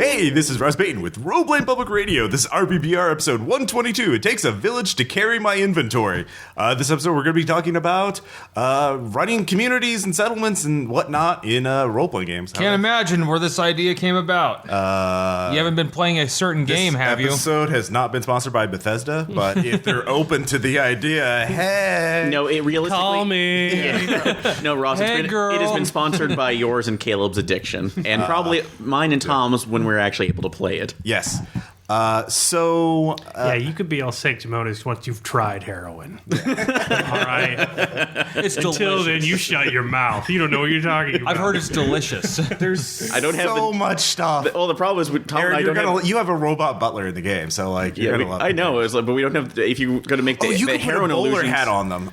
Hey, this is Russ Payton with Roleplaying Public Radio. This is RPPR episode 122. It takes a village to carry my inventory. This episode, we're going to be talking about running communities and settlements and whatnot in role-playing games. Can't imagine where this idea came about. You haven't been playing a certain game, have you? This episode has not been sponsored by Bethesda, but if they're open to the idea, hey. No, it realistically... Call me. Yeah. No, Ross, Hey, girl. it has been sponsored by yours and Caleb's addiction. And probably mine and Tom's when we're actually able to play it. Yes. Yeah, you could be all sanctimonious once you've tried heroin. All right. It's Until delicious. then, you shut your mouth. You don't know what you're talking about. I've heard it's delicious. There's I don't have so much stuff. Well, the problem is with Tom Aaron, and I don't have... you have a robot butler in the game, so like you're gonna love it. I know, it's like, but we don't have... If you're going to make the, You the can put a heroin bowler illusions... hat on them.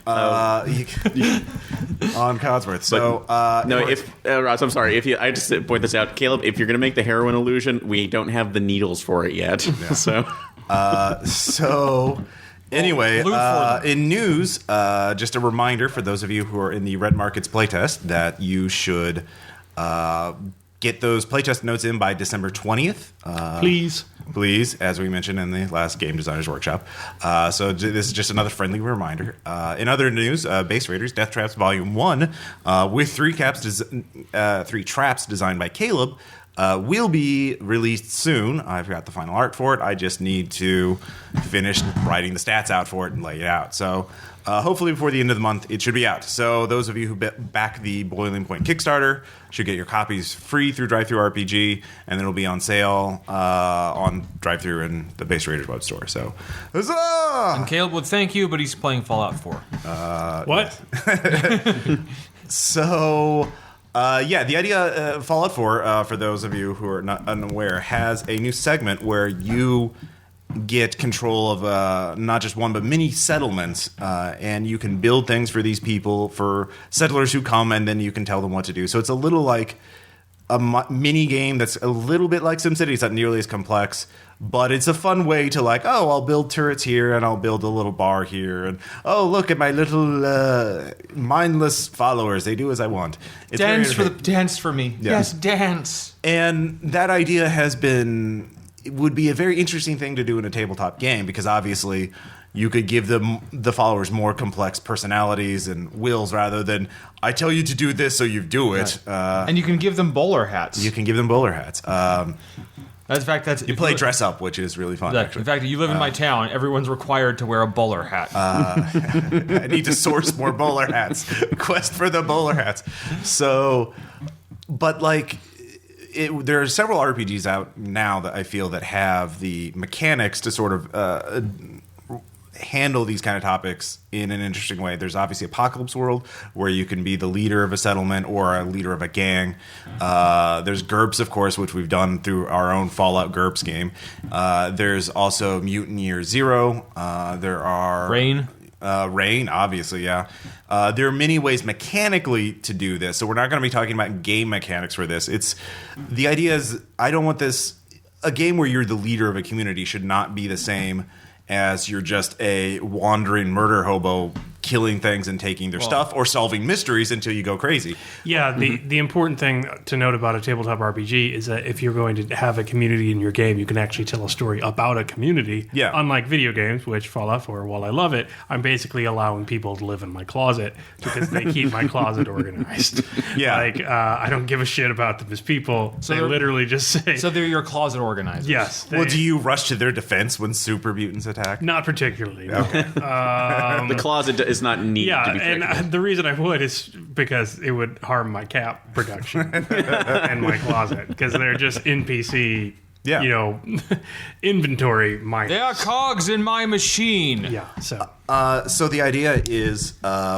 On Codsworth. So Ross, I'm sorry. I just to point this out, Caleb. If you're going to make the heroin illusion, we don't have the needles for it yet. Yeah. So anyway, in news, just a reminder for those of you who are in the Red Markets playtest that you should get those playtest notes in by December 20th. Please, as we mentioned in the last Game Designers Workshop. So this is just another friendly reminder. In other news, Base Raiders Death Traps Volume 1 with three traps designed by Caleb will be released soon. I've got the final art for it. I just need to finish writing the stats out for it and lay it out. So hopefully before the end of the month, it should be out. So those of you who back the Boiling Point Kickstarter should get your copies free through RPG, and then it'll be on sale on Drive-Thru and the Base Raiders web store. So, huzzah! And Caleb would thank you, but he's playing Fallout 4. What? So... the idea, Fallout 4, for those of you who are not unaware, has a new segment where you get control of not just one but many settlements, and you can build things for these people, for settlers who come, and then you can tell them what to do. So it's a little like a mini game that's a little bit like SimCity. It's not nearly as complex, but it's a fun way to like, oh, I'll build turrets here and I'll build a little bar here, and oh, look at my little mindless followers. They do as I want. It's Dance for me. Yeah. Yes, dance. And that idea would be a very interesting thing to do in a tabletop game, because obviously you could give the followers more complex personalities and wills rather than I tell you to do this so you do it. Right. And you can give them bowler hats. You can give them bowler hats. You play dress up, which is really fun. Actually. In fact, you live in my town, everyone's required to wear a bowler hat. I need to source more bowler hats. Quest for the bowler hats. So, but like, there are several RPGs out now that I feel that have the mechanics to sort of handle these kind of topics in an interesting way. There's obviously Apocalypse World, where you can be the leader of a settlement or a leader of a gang. There's GURPS, of course, which we've done through our own Fallout GURPS game. There's also Mutant Year Zero. There are... Rain, obviously, yeah. There are many ways mechanically to do this, so we're not going to be talking about game mechanics for this. The idea is, I don't want this... A game where you're the leader of a community should not be the same as you're just a wandering murder hobo killing things and taking their stuff or solving mysteries until you go crazy. Yeah, the important thing to note about a tabletop RPG is that if you're going to have a community in your game, you can actually tell a story about a community. Yeah. Unlike video games, which Fallout 4, while I love it, I'm basically allowing people to live in my closet because they keep my closet organized. Yeah. Like, I don't give a shit about them as people. So they literally just say... So they're your closet organizers. Yes. Well, do you rush to their defense when super mutants attack? Not particularly. No. Okay. The closet is not needed to be fixed. And the reason I would is because it would harm my cap production and my closet, because they're just NPC, inventory miners. They are cogs in my machine. Yeah, so. So the idea is,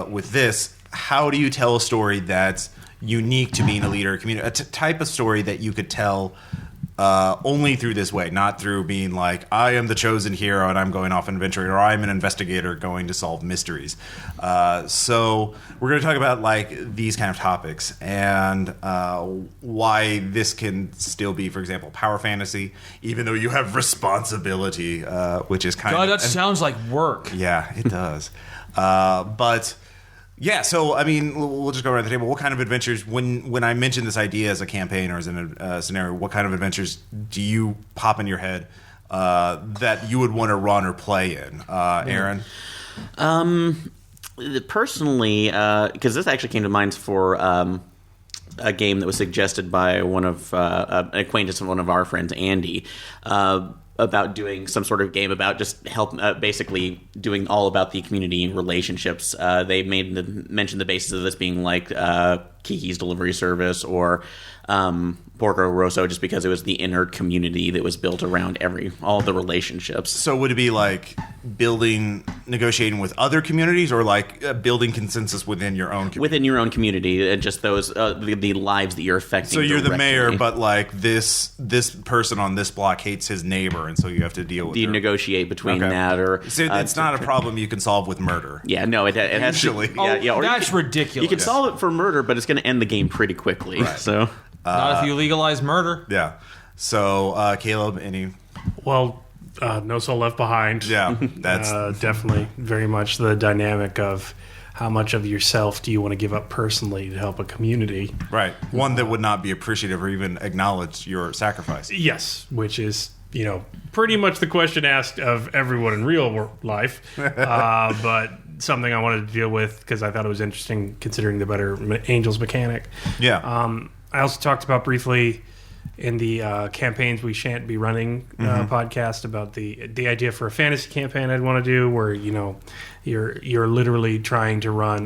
with this, how do you tell a story that's unique to being a leader of a community? A type of story that you could tell only through this way, not through being like, I am the chosen hero and I'm going off an adventure, or I'm an investigator going to solve mysteries. So we're going to talk about like these kind of topics and why this can still be, for example, power fantasy, even though you have responsibility, which is kind God, of... that sounds like work. Yeah, it does. But Yeah, so I mean, we'll just go around the table. What kind of adventures, when I mention this idea as a campaign or as a scenario, what kind of adventures do you pop in your head that you would want to run or play in, Aaron? Personally, because this actually came to mind for a game that was suggested by one of an acquaintance of one of our friends, Andy. About doing some sort of game about just basically doing all about the community and relationships. They mentioned the basis of this being like Kiki's Delivery Service or Porco Rosso, just because it was the inner community that was built around all the relationships. So would it be like negotiating with other communities, or like building consensus within your own community? Within your own community, and just those the lives that you're affecting. So you're directly. the mayor, but like this person on this block hates his neighbor, and so you have to deal with negotiate between that, or so it's not a problem you can solve with murder. Yeah, no, it has Usually. to. Or That's ridiculous. You can solve it for murder, but it's going to end the game pretty quickly. Right. So not if you legalize murder. Yeah. So Caleb, any? Well, No Soul Left Behind. Yeah, that's definitely very much the dynamic of how much of yourself do you want to give up personally to help a community. right. One that would not be appreciative or even acknowledge your sacrifice. Yes, which is, pretty much the question asked of everyone in real life, but something I wanted to deal with because I thought it was interesting considering the Better Angels mechanic. Yeah. I also talked about briefly in the campaigns we shan't be running podcast about the idea for a fantasy campaign I'd want to do where you're literally trying to run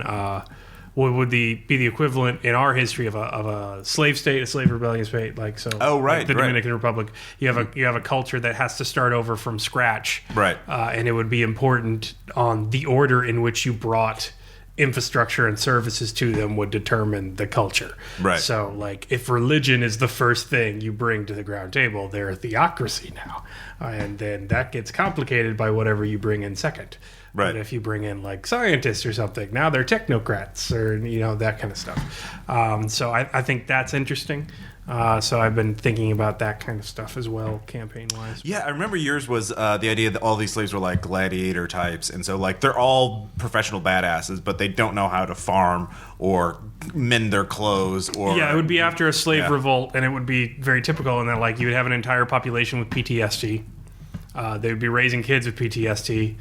what would be the equivalent in our history of a slave state, a slave rebellion state, like so. Oh, right, like the right. Dominican Republic. You have a culture that has to start over from scratch, Right. And it would be important on the order in which you brought infrastructure and services to them would determine the culture. Right. So, like, if religion is the first thing you bring to the ground table, they're a theocracy now. And then that gets complicated by whatever you bring in second. Right. But if you bring in, like, scientists or something, now they're technocrats or, that kind of stuff. So I think that's interesting. So I've been thinking about that kind of stuff as well, campaign-wise. Yeah, I remember yours was the idea that all these slaves were like gladiator types, and so like they're all professional badasses, but they don't know how to farm or mend their clothes. Or Yeah, it would be after a slave revolt, and it would be very typical in that, like, you would have an entire population with PTSD. They would be raising kids with PTSD.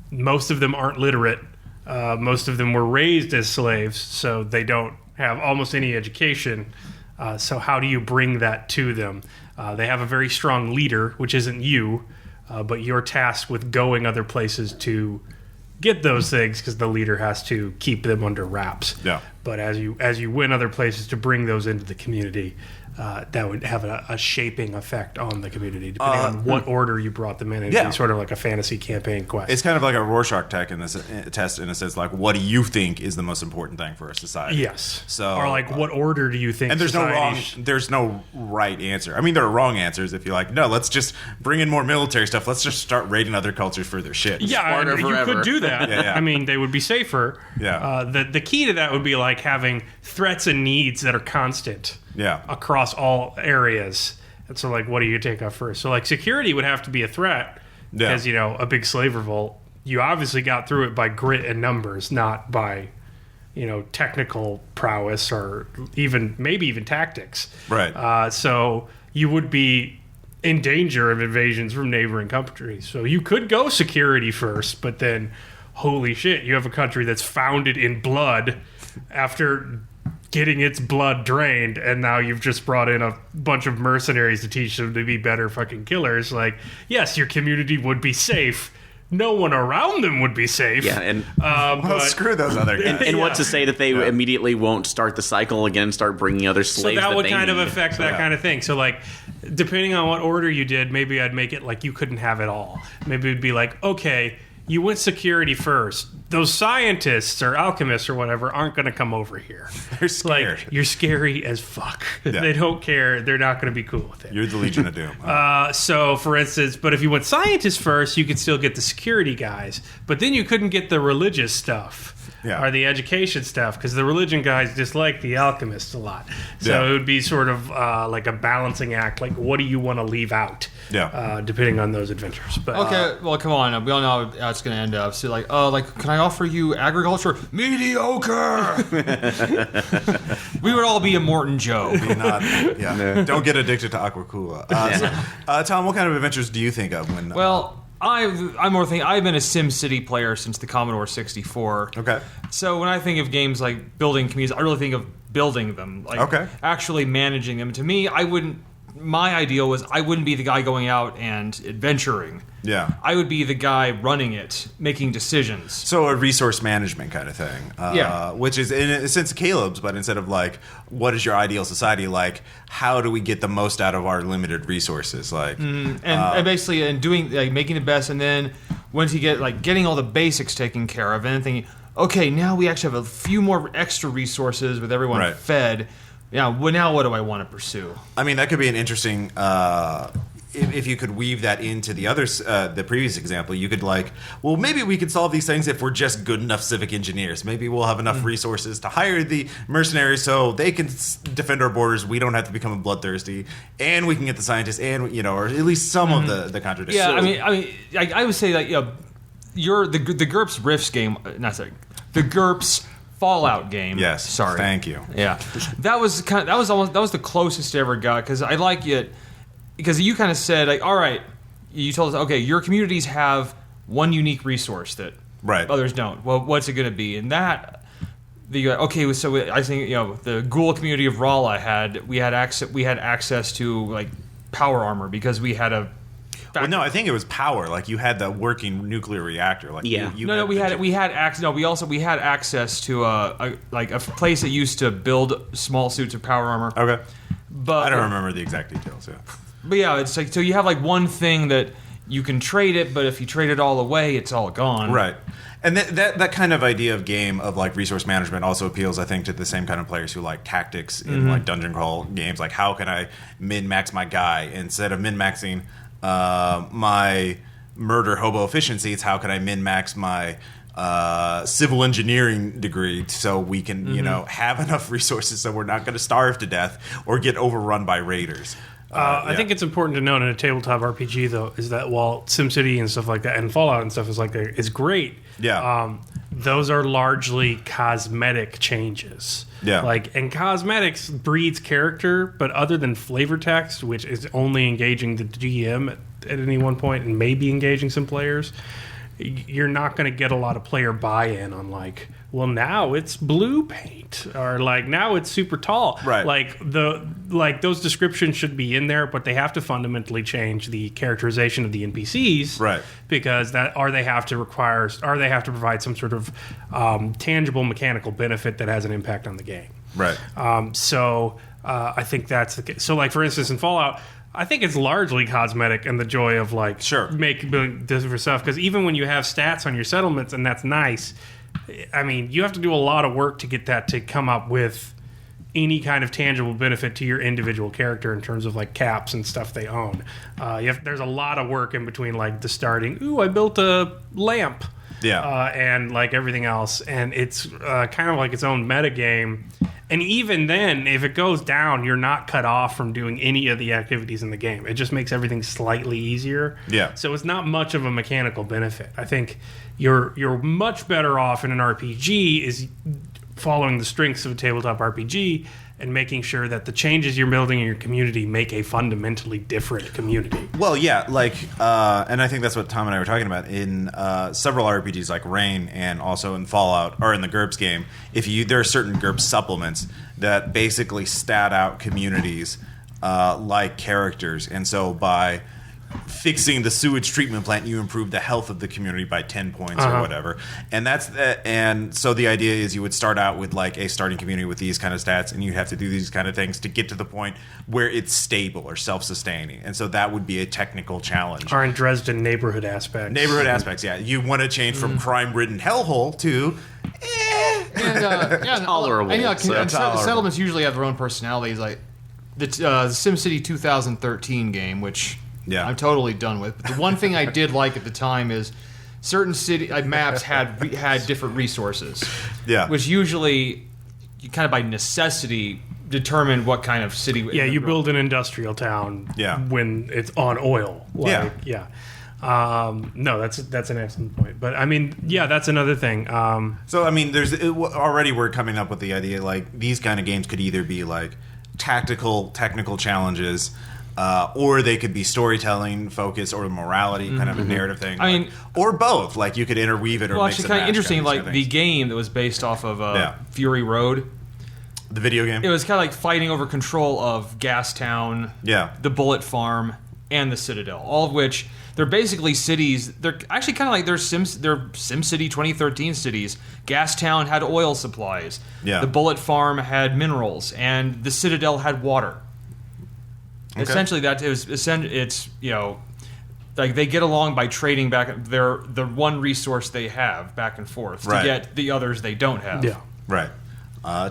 Most of them aren't literate. Most of them were raised as slaves, so they don't have almost any education. So how do you bring that to them? They have a very strong leader, which isn't you, but you're tasked with going other places to get those things because the leader has to keep them under wraps. Yeah. But as you win other places to bring those into the community, that would have a shaping effect on the community, depending on what order you brought them in. It'd be sort of like a fantasy campaign quest. It's kind of like a Rorschach test in a sense, like, what do you think is the most important thing for a society? Yes. So, or like, what order do you think? And there's no right answer. I mean, there are wrong answers if you're like, no, let's just bring in more military stuff. Let's just start raiding other cultures for their shit. Yeah, you forever. could do that. Yeah. I mean, they would be safer. Yeah. The key to that would be like having threats and needs that are constant. Yeah. Across all areas. And so, like, what do you take off first? So, like, security would have to be a threat because, a big slave revolt, you obviously got through it by grit and numbers, not by, technical prowess or maybe even tactics. Right. So you would be in danger of invasions from neighboring countries. So you could go security first, but then, holy shit, you have a country that's founded in blood after getting its blood drained, and now you've just brought in a bunch of mercenaries to teach them to be better fucking killers. Like, yes, your community would be safe. No one around them would be safe. Yeah, and Well, screw those other guys. and what to say that they immediately won't start the cycle again and start bringing other slaves. So that would they kind of need. affect that kind of thing. So, like, depending on what order you did, maybe I'd make it like you couldn't have it all. Maybe it'd be like, okay, you went security first. Those scientists or alchemists or whatever aren't going to come over here. They're scared. Like, you're scary as fuck. Yeah. They don't care. They're not going to be cool with it. You're the Legion of Doom. So, for instance, but if you went scientists first, you could still get the security guys. But then you couldn't get the religious stuff. are the education stuff, because the religion guys dislike the alchemists a lot. So it would be sort of like a balancing act. Like, what do you want to leave out? Depending on those adventures. But okay, well, come on. We all know how it's going to end up. So, like, can I offer you agriculture? Mediocre. We would all be a Morton Joe. Don't get addicted to Aquacula. Tom, what kind of adventures do you think of when? Well, I'm more thinking. I've been a SimCity player since the Commodore 64. Okay. So when I think of games like building communities, I really think of building them, like actually managing them. To me, my ideal was I wouldn't be the guy going out and adventuring. Yeah. I would be the guy running it, making decisions. So a resource management kind of thing. Which is, in a sense, Caleb's, but instead of like, what is your ideal society, like, how do we get the most out of our limited resources? Like, and basically, doing, like, making the best, and then once you get, like, getting all the basics taken care of, and then thinking, okay, now we actually have a few more extra resources with everyone fed. Yeah, well, now what do I want to pursue? I mean, that could be an interesting. If you could weave that into the others, the previous example, you could well, maybe we could solve these things if we're just good enough civic engineers. Maybe we'll have enough resources to hire the mercenaries so they can defend our borders. We don't have to become bloodthirsty, and we can get the scientists, and or at least some of the contradictions. Yeah, I would say that you're the GURPS Rifts game. The GURPS Fallout game. Yes. Sorry. Thank you. Yeah, that was the closest I ever got, because I like it because you kind of said, like, all right, you told us, okay, your communities have one unique resource that others don't. Well, what's it going to be? And that okay, so I think the Ghoul community of Rala we had access to like power armor because we had a. Well, no, I think it was power. Like, you had the working nuclear reactor. Like, we had access. No, we had access to a place that used to build small suits of power armor. Okay, but I don't remember the exact details. Yeah, but yeah, it's like, so you have like one thing that you can trade it, but if you trade it all away, it's all gone. Right. And that kind of idea of game of like resource management also appeals, I think, to the same kind of players who like tactics in like dungeon crawl games. Like, how can I min-max my guy instead of min-maxing my murder hobo efficiency? It's how can I min-max my civil engineering degree so we can have enough resources so we're not going to starve to death or get overrun by raiders. I think it's important to note in a tabletop RPG, though, is that while SimCity and stuff like that and Fallout and stuff is great, those are largely cosmetic changes. Yeah, and cosmetics breeds character, but other than flavor text, which is only engaging the GM at any one point and maybe engaging some players, you're not going to get a lot of player buy-in on well, now it's blue paint, or now it's super tall. Right. Those descriptions should be in there, but they have to fundamentally change the characterization of the NPCs. Right. Because they have to provide some sort of tangible mechanical benefit that has an impact on the game. Right. I think that's the case. So, for instance, in Fallout, I think it's largely cosmetic and the joy of making different stuff. Because even when you have stats on your settlements, and that's nice, I mean, you have to do a lot of work to get that to come up with any kind of tangible benefit to your individual character in terms of caps and stuff they own. There's a lot of work in between the starting. Ooh, I built a lamp. Yeah. And everything else, and it's kind of its own meta game. And even then, if it goes down, you're not cut off from doing any of the activities in the game. It just makes everything slightly easier. Yeah. So it's not much of a mechanical benefit. I think you're much better off in an RPG is following the strengths of a tabletop RPG and making sure that the changes you're building in your community make a fundamentally different community. Well, yeah, and I think that's what Tom and I were talking about in several RPGs like Rain and also in Fallout or in the GURPS game. There are certain GURPS supplements that basically stat out communities like characters, and so by fixing the sewage treatment plant, you improve the health of the community by 10 points or whatever. And so the idea is you would start out with a starting community with these kind of stats, and you'd have to do these kind of things to get to the point where it's stable or self-sustaining. And so that would be a technical challenge. Or in Dresden, neighborhood aspects. Neighborhood aspects, yeah. You want to change from crime-ridden hellhole to tolerable. And settlements usually have their own personalities. Like the SimCity 2013 game, which I'm totally done with. But the one thing I did like at the time is certain city maps had different resources. Yeah. Which usually, you kind of by necessity, determine what kind of city. Yeah, you build an industrial town. Yeah. When it's on oil. Yeah. No, that's an excellent point. But I mean, yeah, that's another thing. So I mean, already we're coming up with the idea like these kind of games could either be like technical challenges, or they could be storytelling focused or morality kind of a narrative thing. I mean, or both. Like you could interweave it or well, mix actually, and kind of match interesting. kind of Like the game that was based off of Fury Road. The video game. It was kind of like fighting over control of Gastown, the Bullet Farm, and the Citadel. All of which they're basically cities. They're actually kind of like they're SimCity 2013 cities. Gastown had oil supplies. Yeah. The Bullet Farm had minerals, and the Citadel had water. Okay. Essentially, it's like they get along by trading back the one resource they have back and forth to get the others they don't have. Yeah. Right.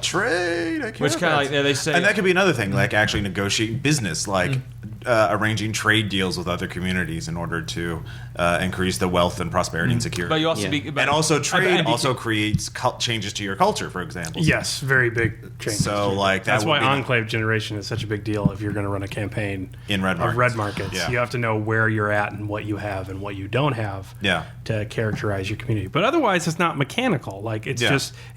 Trade. Which kind of like they say, and that could be another thing, like actually negotiating business, like arranging trade deals with other communities in order to increase the wealth and prosperity and security. But you also and also trade also creates changes to your culture, for example. Yes, very big changes. So like that's why Enclave generation is such a big deal. If you're going to run a campaign in red markets, you have to know where you're at and what you have and what you don't have. To characterize your community. But otherwise, it's not mechanical. Like it's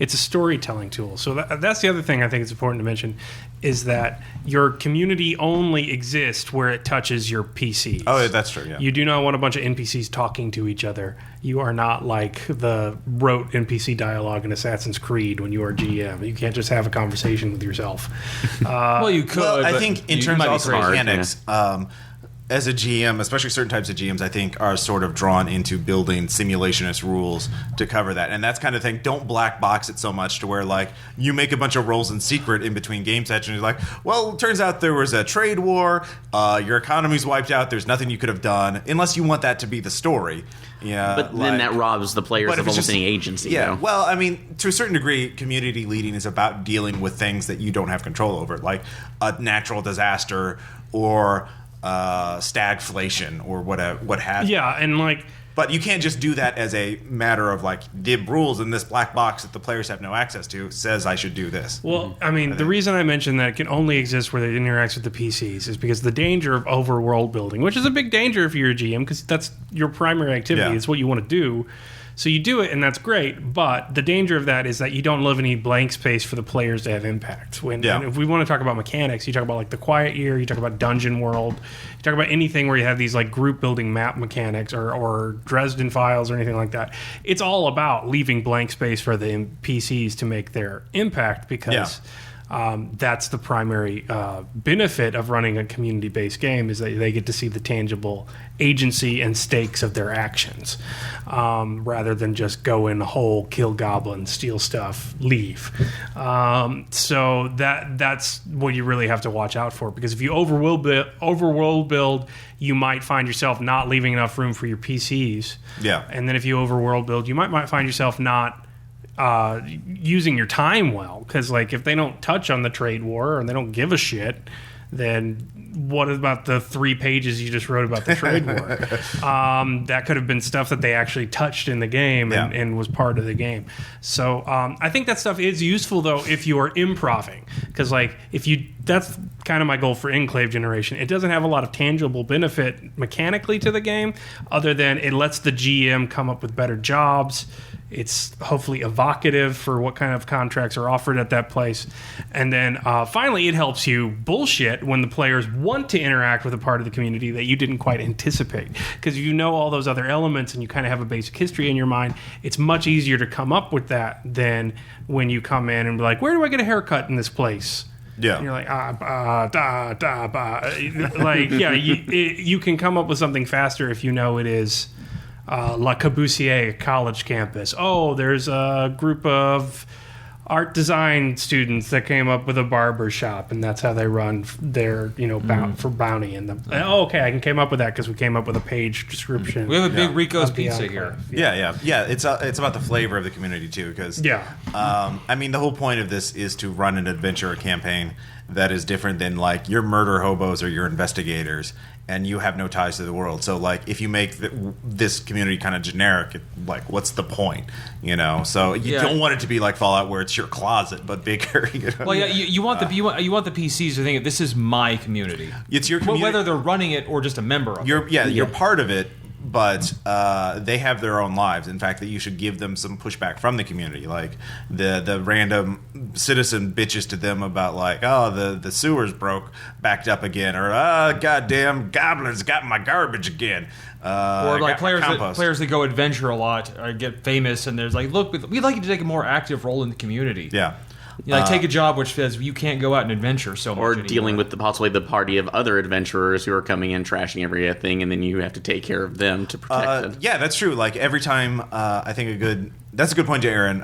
it's a storytelling tool. So that's the other thing I think it's important to mention is that your community only exists where it touches your PCs. Oh, that's true. Yeah. You do not want a bunch of NPCs talking to each other. You are not like the rote NPC dialogue in Assassin's Creed when you are GM. You can't just have a conversation with yourself. Well, you could. Well, I think in terms of mechanics, as a GM, especially certain types of GMs, I think are sort of drawn into building simulationist rules to cover that. And that's kind of thing. Don't black box it so much to where like you make a bunch of rolls in secret in between game sessions. You're like, well, it turns out there was a trade war. Your economy's wiped out. There's nothing you could have done unless you want that to be the story. Yeah, but then that robs the players of almost any agency. Yeah, well, I mean, to a certain degree, community leading is about dealing with things that you don't have control over, like a natural disaster or stagflation or what have you. Yeah, and like, but you can't just do that as a matter of like the rules in this black box that the players have no access to says I should do this. Well, I mean, the reason I mentioned that it can only exist where it interacts with the PCs is because the danger of overworld building, which is a big danger if you're a GM because that's your primary activity. It's what you want to do. So you do it, and that's great, but the danger of that is that you don't leave any blank space for the players to have impact. And if we want to talk about mechanics, you talk about like the Quiet Year, you talk about Dungeon World, you talk about anything where you have these like group building map mechanics or Dresden Files or anything like that. It's all about leaving blank space for the PCs to make their impact because that's the primary benefit of running a community-based game is that they get to see the tangible agency and stakes of their actions rather than just go in whole, kill goblins, steal stuff, leave. So that's what you really have to watch out for because if you overworld build, you might find yourself not leaving enough room for your PCs. Yeah. And then if you overworld build, you might find yourself not using your time well because like if they don't touch on the trade war and they don't give a shit, then what about the 3 pages you just wrote about the trade war? That could have been stuff that they actually touched in the game and was part of the game. So I think that stuff is useful though if you are improving because like that's kind of my goal for Enclave generation. It doesn't have a lot of tangible benefit mechanically to the game other than it lets the GM come up with better jobs. It's hopefully evocative for what kind of contracts are offered at that place. And then finally, it helps you bullshit when the players want to interact with a part of the community that you didn't quite anticipate. Because if you know all those other elements and you kind of have a basic history in your mind, it's much easier to come up with that than when you come in and be like, where do I get a haircut in this place? Yeah. And you're like, you can come up with something faster if you know it is La Corbusier college campus. Oh, there's a group of art design students that came up with a barber shop, and that's how they run their, for bounty. And okay, I can came up with that because we came up with a page description. We have a big Rico's Pizza here. Yeah. It's about the flavor of the community too, because I mean, the whole point of this is to run an adventure or campaign that is different than like your murder hobos or your investigators, and you have no ties to the world. So like if you make this community kind of generic, like what's the point? You know, so you don't want it to be like Fallout where it's your closet but bigger. You know? Well, yeah, you want the PCs to think this is my community. It's your community, whether they're running it or just a member of it. You're part of it. But they have their own lives. In fact, that you should give them some pushback from the community. Like the random citizen bitches to them about like, oh, the sewers backed up again, or goddamn goblins got my garbage again. Or like players that go adventure a lot get famous, and there's like, look, we'd like you to take a more active role in the community. Yeah. You know, like take a job which says you can't go out and adventure so much or anymore. Dealing with possibly the party of other adventurers who are coming in trashing everything, and then you have to take care of them to protect them. Yeah, that's true. Like every time, I think that's a good point to Aaron.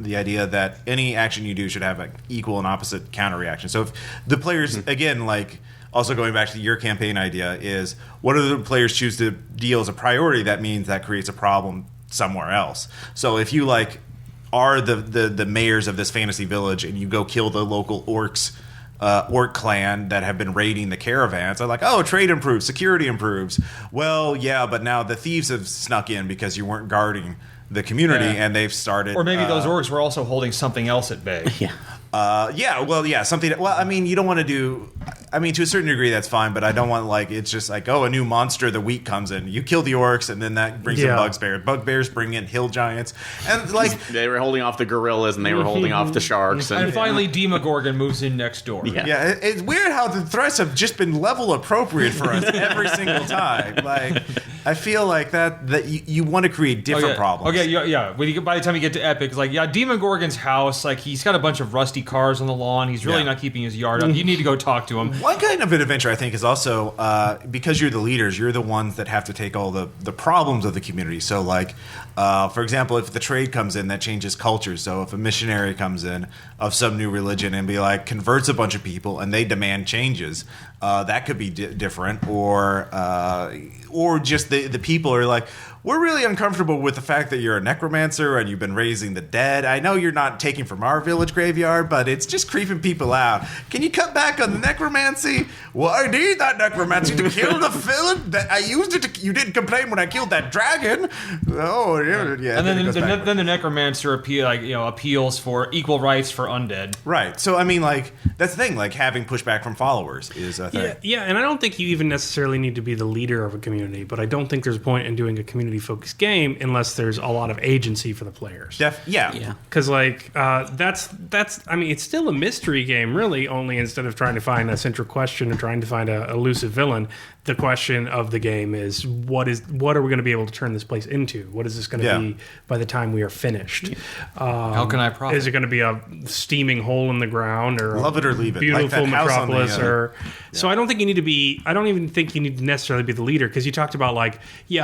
The idea that any action you do should have an equal and opposite counter reaction. So if the players, again, like also going back to your campaign idea, is what do the players choose to deal as a priority? That means that creates a problem somewhere else. So if you like are the mayors of this fantasy village, and you go kill the local orc clan that have been raiding the caravans. They're like, oh, trade improves, security improves. Well, yeah, but now the thieves have snuck in because you weren't guarding the community, and they've started. Or maybe those orcs were also holding something else at bay. Something. Well, I mean, you don't want to do. I mean, to a certain degree, that's fine, but I don't want like it's just like, oh, a new monster of the week comes in. You kill the orcs, and then that brings in bugbears. Bugbears bring in hill giants, and like they were holding off the gorillas, and they were holding off the sharks, and finally, Demogorgon moves in next door. Yeah, it's weird how the threats have just been level appropriate for us every single time. Like, I feel like that you want to create different problems. Okay, yeah. By the time you get to epic, it's like, Demogorgon's house, like he's got a bunch of rusty cars on the lawn. He's really not keeping his yard up. You need to go talk to him. One kind of an adventure, I think, is also because you're the leaders, you're the ones that have to take all the problems of the community. So, like, for example, if the trade comes in, that changes culture. So if a missionary comes in of some new religion and converts a bunch of people and they demand changes, that could be different. Or just the people are like, we're really uncomfortable with the fact that you're a necromancer and you've been raising the dead. I know you're not taking from our village graveyard, but it's just creeping people out. Can you cut back on the necromancy? Well, I need that necromancy to kill the villain. I used it you didn't complain when I killed that dragon. Oh, yeah. And then the necromancer appeals for equal rights for undead. Right. So, I mean, like, that's the thing. Like, having pushback from followers is a thing. Yeah, and I don't think you even necessarily need to be the leader of a community, but I don't think there's a point in doing a community-focused game unless there's a lot of agency for the players. Yeah. Because, like, that's I mean, it's still a mystery game, really, only instead of trying to find a central question and trying to find a elusive villain, the question of the game is what are we going to be able to turn this place into? What is this going to be by the time we are finished? How can I profit? Is it going to be a steaming hole in the ground, or love it or leave it, beautiful like metropolis? So I don't think you need to be. I don't even think you need to necessarily be the leader, because you talked about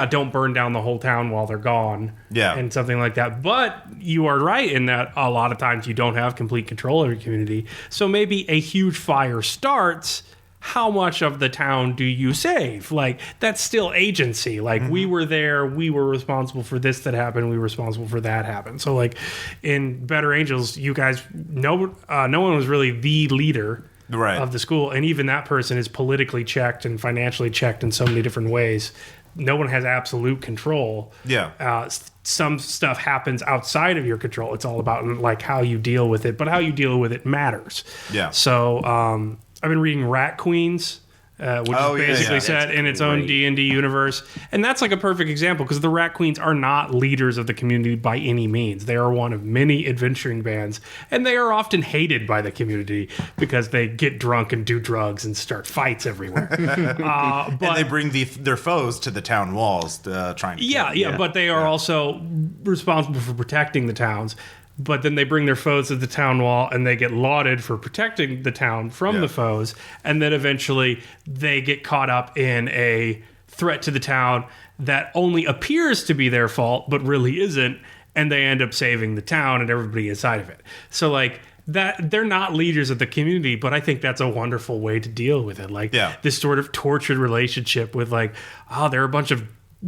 don't burn down the whole town while they're gone, and something like that. But you are right in that a lot of times you don't have complete control of your community. So maybe a huge fire starts. How much of the town do you save? Like, that's still agency. Like, we were there, we were responsible for this that happened, we were responsible for that happened. So, like, in Better Angels, you guys, no one was really the leader of the school, and even that person is politically checked and financially checked in so many different ways. No one has absolute control. Some stuff happens outside of your control. It's all about, like, how you deal with it, but how you deal with it matters. So, I've been reading Rat Queens, which is basically set in its own D&D universe. And that's like a perfect example, because the Rat Queens are not leaders of the community by any means. They are one of many adventuring bands, and they are often hated by the community because they get drunk and do drugs and start fights everywhere. And they bring their foes to the town walls trying to but they are also responsible for protecting the towns. But then they bring their foes to the town wall, and they get lauded for protecting the town from the foes. And then eventually they get caught up in a threat to the town that only appears to be their fault, but really isn't. And they end up saving the town and everybody inside of it. So, like, that they're not leaders of the community, but I think that's a wonderful way to deal with it. Like, this sort of tortured relationship with, like, there are a bunch of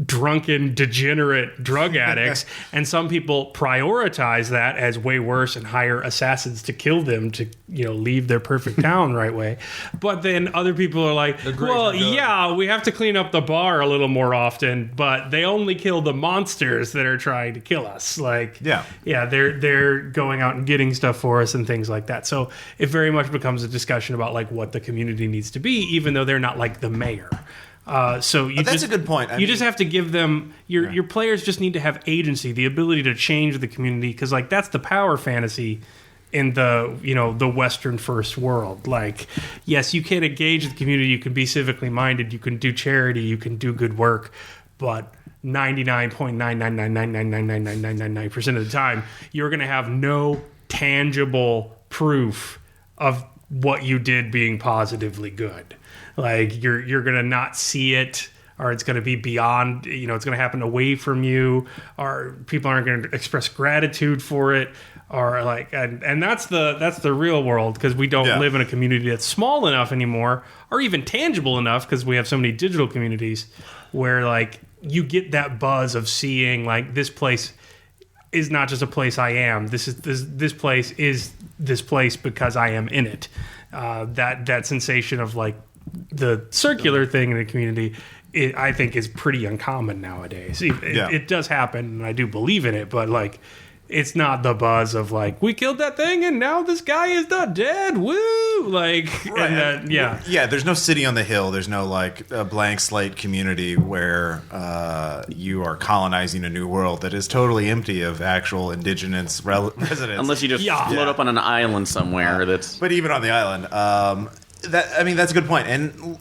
drunken, degenerate drug addicts, and some people prioritize that as way worse and hire assassins to kill them to, leave their perfect town right way. But then other people are like, well, yeah, we have to clean up the bar a little more often, but they only kill the monsters that are trying to kill us. Like, they're going out and getting stuff for us and things like that. So it very much becomes a discussion about like what the community needs to be, even though they're not like the mayor. That's a good point. You just have to give them your players just need to have agency, the ability to change the community, because like that's the power fantasy in the the Western first world. Like, yes, you can engage the community, you can be civically minded, you can do charity, you can do good work, but 99.999999999% of the time, you're going to have no tangible proof of what you did being positively good. Like you're gonna not see it, or it's gonna be beyond. It's gonna happen away from you, or people aren't gonna express gratitude for it, or like, and that's the real world, because we don't live in a community that's small enough anymore, or even tangible enough, because we have so many digital communities where like you get that buzz of seeing like this place is not just a place I am. This place is this place because I am in it. That sensation of like the circular thing in the community, I think is pretty uncommon nowadays. It does happen, and I do believe in it, but like it's not the buzz of like, we killed that thing and now this guy is not dead. Woo! Like, right. There's no city on the hill. There's no like a blank slate community where you are colonizing a new world that is totally empty of actual indigenous residents. Unless you just float up on an island somewhere. But even on the island, that's a good point. And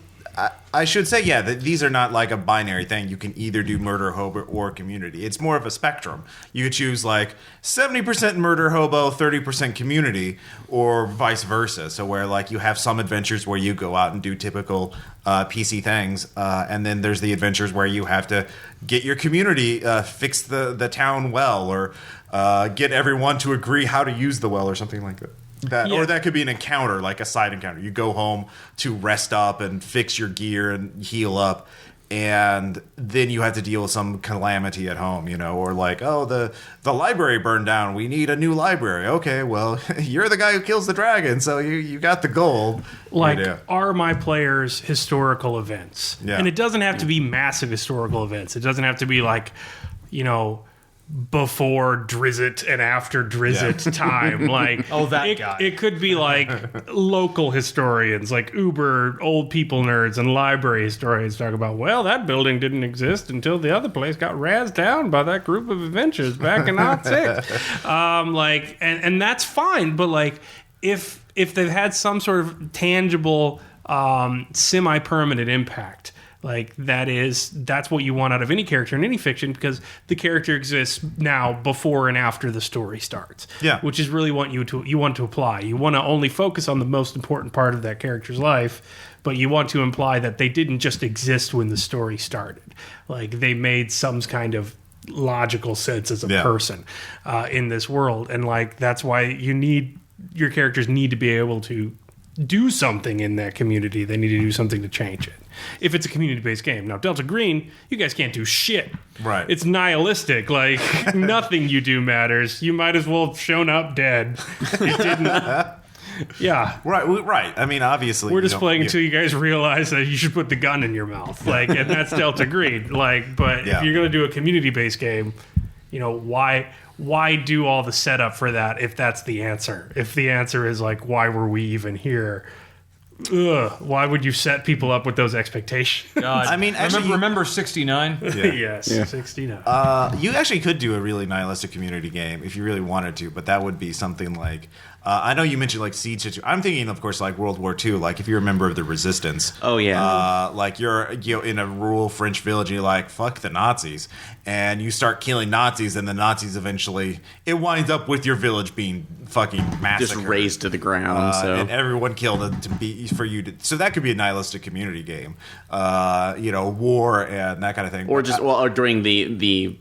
I should say, that these are not like a binary thing. You can either do murder hobo or community. It's more of a spectrum. You could choose like 70% murder hobo, 30% community, or vice versa. So where like you have some adventures where you go out and do typical PC things, and then there's the adventures where you have to get your community fix the town well, or get everyone to agree how to use the well, or something like that. Or that could be an encounter, like a side encounter. You go home to rest up and fix your gear and heal up, and then you have to deal with some calamity at home, or like, oh, the library burned down. We need a new library. Okay, well, you're the guy who kills the dragon, so you got the gold. Like, are my players historical events? Yeah. And it doesn't have to be massive historical events. It doesn't have to be like, before Drizzt and after Drizzt time. Like, guy. It could be like local historians, like uber old people nerds and library historians talk about, well, that building didn't exist until the other place got razzed down by that group of adventurers back in '06. And that's fine, but like if they've had some sort of tangible semi-permanent impact, like that's what you want out of any character in any fiction, because the character exists now before and after the story starts. Yeah. Which is really what you want to apply. You want to only focus on the most important part of that character's life, but you want to imply that they didn't just exist when the story started. Like they made some kind of logical sense as a person in this world, and like that's why your characters need to be able to do something in that community. They need to do something to change it. If it's a community-based game. Now, Delta Green, you guys can't do shit. Right. It's nihilistic. Like, nothing you do matters. You might as well have shown up dead. It didn't. Yeah. Right. I mean, obviously. We're just playing until you guys realize that you should put the gun in your mouth. Like, and that's Delta Green. Like, but if you're going to do a community-based game, why do all the setup for that if that's the answer? If the answer is like, why were we even here? Why would you set people up with those expectations? God. I mean, actually, remember 69? Yes, 69. You actually could do a really nihilistic community game if you really wanted to, but that would be something like... I know you mentioned like siege situation. I'm thinking, of course, like World War II. Like if you're a member of the Resistance. Oh yeah. Like you're in a rural French village, and you're like, fuck the Nazis, and you start killing Nazis, and the Nazis eventually it winds up with your village being fucking massacred, just razed to the ground. And everyone killed to be for you to. So that could be a nihilistic community game. War and that kind of thing. Or just or during the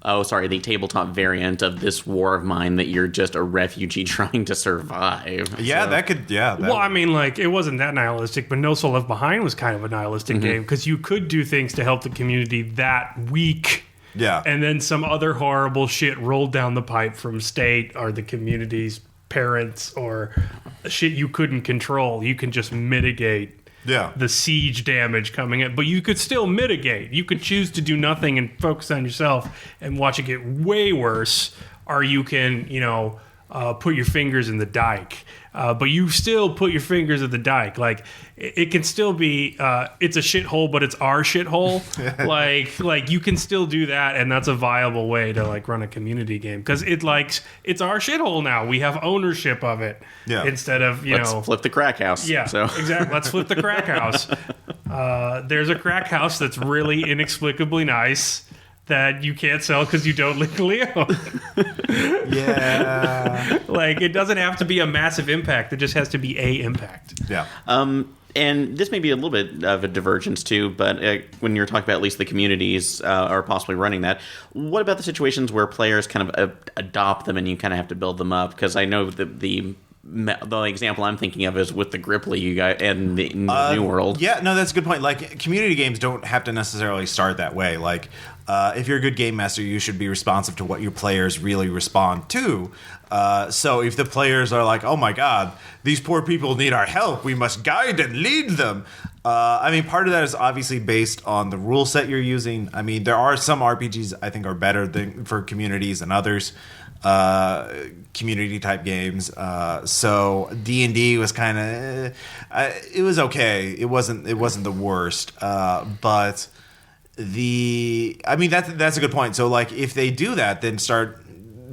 the tabletop variant of this war of mine that you're just a refugee trying to survive. Yeah, so. that could. Yeah. Well, I mean, like, it wasn't that nihilistic, but No Soul Left Behind was kind of a nihilistic game because you could do things to help the community that week. Yeah. And then some other horrible shit rolled down the pipe from state or the community's parents or shit you couldn't control. You can just mitigate the siege damage coming in. But you could still mitigate. You could choose to do nothing and focus on yourself and watch it get way worse. Or you can, put your fingers in the dike. But you still put your fingers in the dike. Like, it can still be, it's a shithole, but it's our shithole. like you can still do that, and that's a viable way to, like, run a community game. Because it's our shithole now. We have ownership of it. Yeah. Instead of, Let's flip the crack house. Yeah, so. exactly. Let's flip the crack house. There's a crack house that's really inexplicably nice that you can't sell because you don't legally own. Yeah. Like, it doesn't have to be a massive impact. It just has to be a impact. Yeah. And this may be a little bit of a divergence too, but when you're talking about at least the communities are possibly running that, what about the situations where players kind of adopt them and you kind of have to build them up? Because I know the example I'm thinking of is with the Gripply you guys and the New World. Yeah, no, that's a good point. Like, community games don't have to necessarily start that way. Like, if you're a good game master, you should be responsive to what your players really respond to. So if the players are like, oh my God, these poor people need our help, we must guide and lead them. I mean, part of that is obviously based on the rule set you're using. I mean, there are some RPGs I think are better for communities than others. Community type games. So D&D was kind of it was okay. It wasn't the worst. But that's a good point. So, like, if they do that, then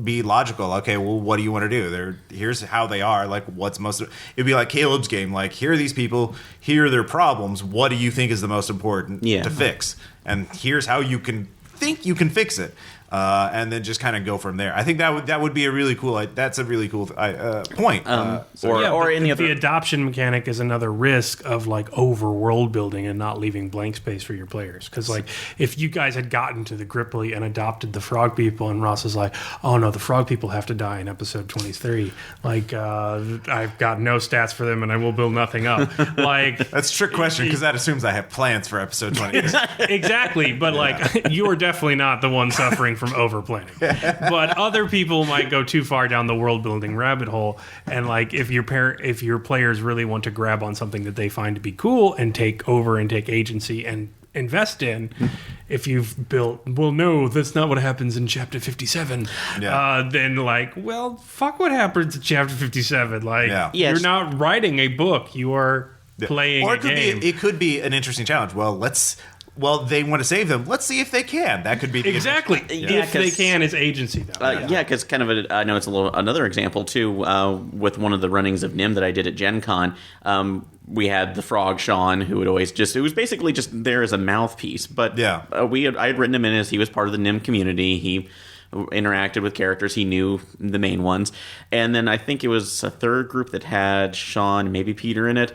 be logical. Okay, well, what do you want to do? Here's how they are. Like, it'd be like Caleb's game. Like, here are these people. Here are their problems. What do you think is the most important to fix? And here's how you can fix it. And then just kind of go from there. I think that would be a really cool. That's a really cool point. The adoption mechanic is another risk of, like, over world building and not leaving blank space for your players. Because, like, if you guys had gotten to the Gripply and adopted the frog people, and Ross is like, "Oh no, the frog people have to die in episode 23. Like, I've got no stats for them, and I will build nothing up." Like, that's a trick question because that assumes I have plans for episode 20. Exactly, but like, you are definitely not the one suffering from over planning. But other people might go too far down the world building rabbit hole, and, like, if your players really want to grab on something that they find to be cool and take over and take agency and invest in, if you've built, well, no, that's not what happens in chapter 57. Then, like, well, fuck what happens in chapter 57. Like, you're not writing a book, you are playing a game. It could be an interesting challenge. Well, they want to save them. Let's see if they can. That could be exactly if they can. It's agency though. Because kind of I know it's another example too. With one of the runnings of NIM that I did at Gen Con, we had the frog Sean who would always it was basically just there as a mouthpiece. But I had written him in as he was part of the NIM community. He interacted with characters. He knew the main ones, and then I think it was a third group that had Sean, maybe Peter in it.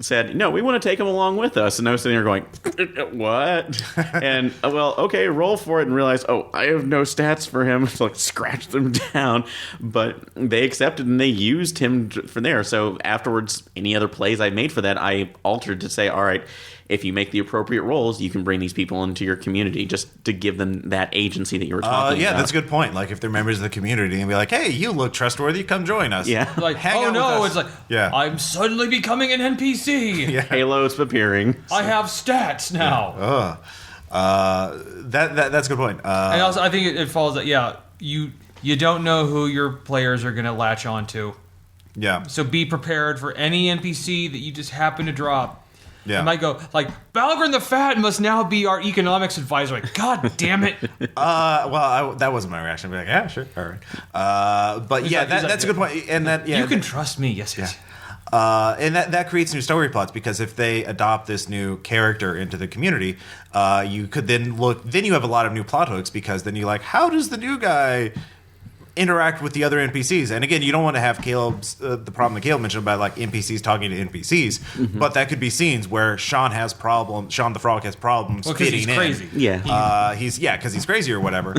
Said, no, we want to take him along with us. And I was sitting there going, what? And, well, okay, roll for it, and realize, I have no stats for him. So, like, scratch them down. But they accepted, and they used him from there. So afterwards, any other plays I made for that, I altered to say, all right, if you make the appropriate rolls, you can bring these people into your community just to give them that agency that you were talking about. Yeah, that's a good point. Like, if they're members of the community and be like, hey, you look trustworthy, come join us. Yeah. Like, hang out with us. It's like, I'm suddenly becoming an NPC. Yeah. Halo's appearing. I have stats now. That's a good point. And also, I think it follows that, you don't know who your players are going to latch onto. Yeah. So be prepared for any NPC that you just happen to drop. Yeah. It might go, like, Balgrin the Fat must now be our economics advisor. Like, God damn it. That wasn't my reaction. I'd be like, yeah, sure, all right. But yeah, that's a good point. And that, you can trust me. Yes. And that creates new story plots, because if they adopt this new character into the community, you could then you have a lot of new plot hooks, because then you're like, how does the new guy interact with the other NPCs. And again, you don't want to have Caleb's the problem that Caleb mentioned about like NPCs talking to NPCs, but that could be scenes where Sean the Frog has problems fitting he's in. Crazy. Yeah. Because he's crazy or whatever.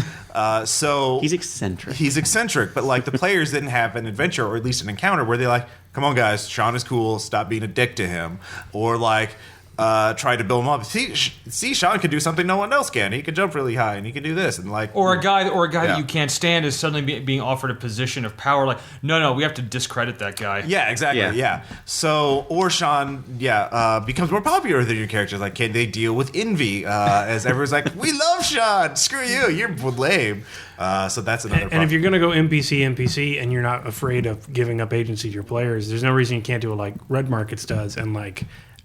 So he's eccentric. He's eccentric, but like the players didn't have an adventure or at least an encounter where they're like, "Come on, guys, Sean is cool. Stop being a dick to him," or like. Try to build him up. See, Sean can do something no one else can. He can jump really high, and he can do this, and like, or a guy that you can't stand is suddenly being offered a position of power. Like, no, we have to discredit that guy. Yeah, exactly. Yeah. So, or Sean, becomes more popular than your characters. Like, can they deal with envy? As everyone's like, we love Sean. Screw you. You're lame. So that's another. And if you're gonna go NPC, and you're not afraid of giving up agency to your players, there's no reason you can't do it like Red Markets does, and like.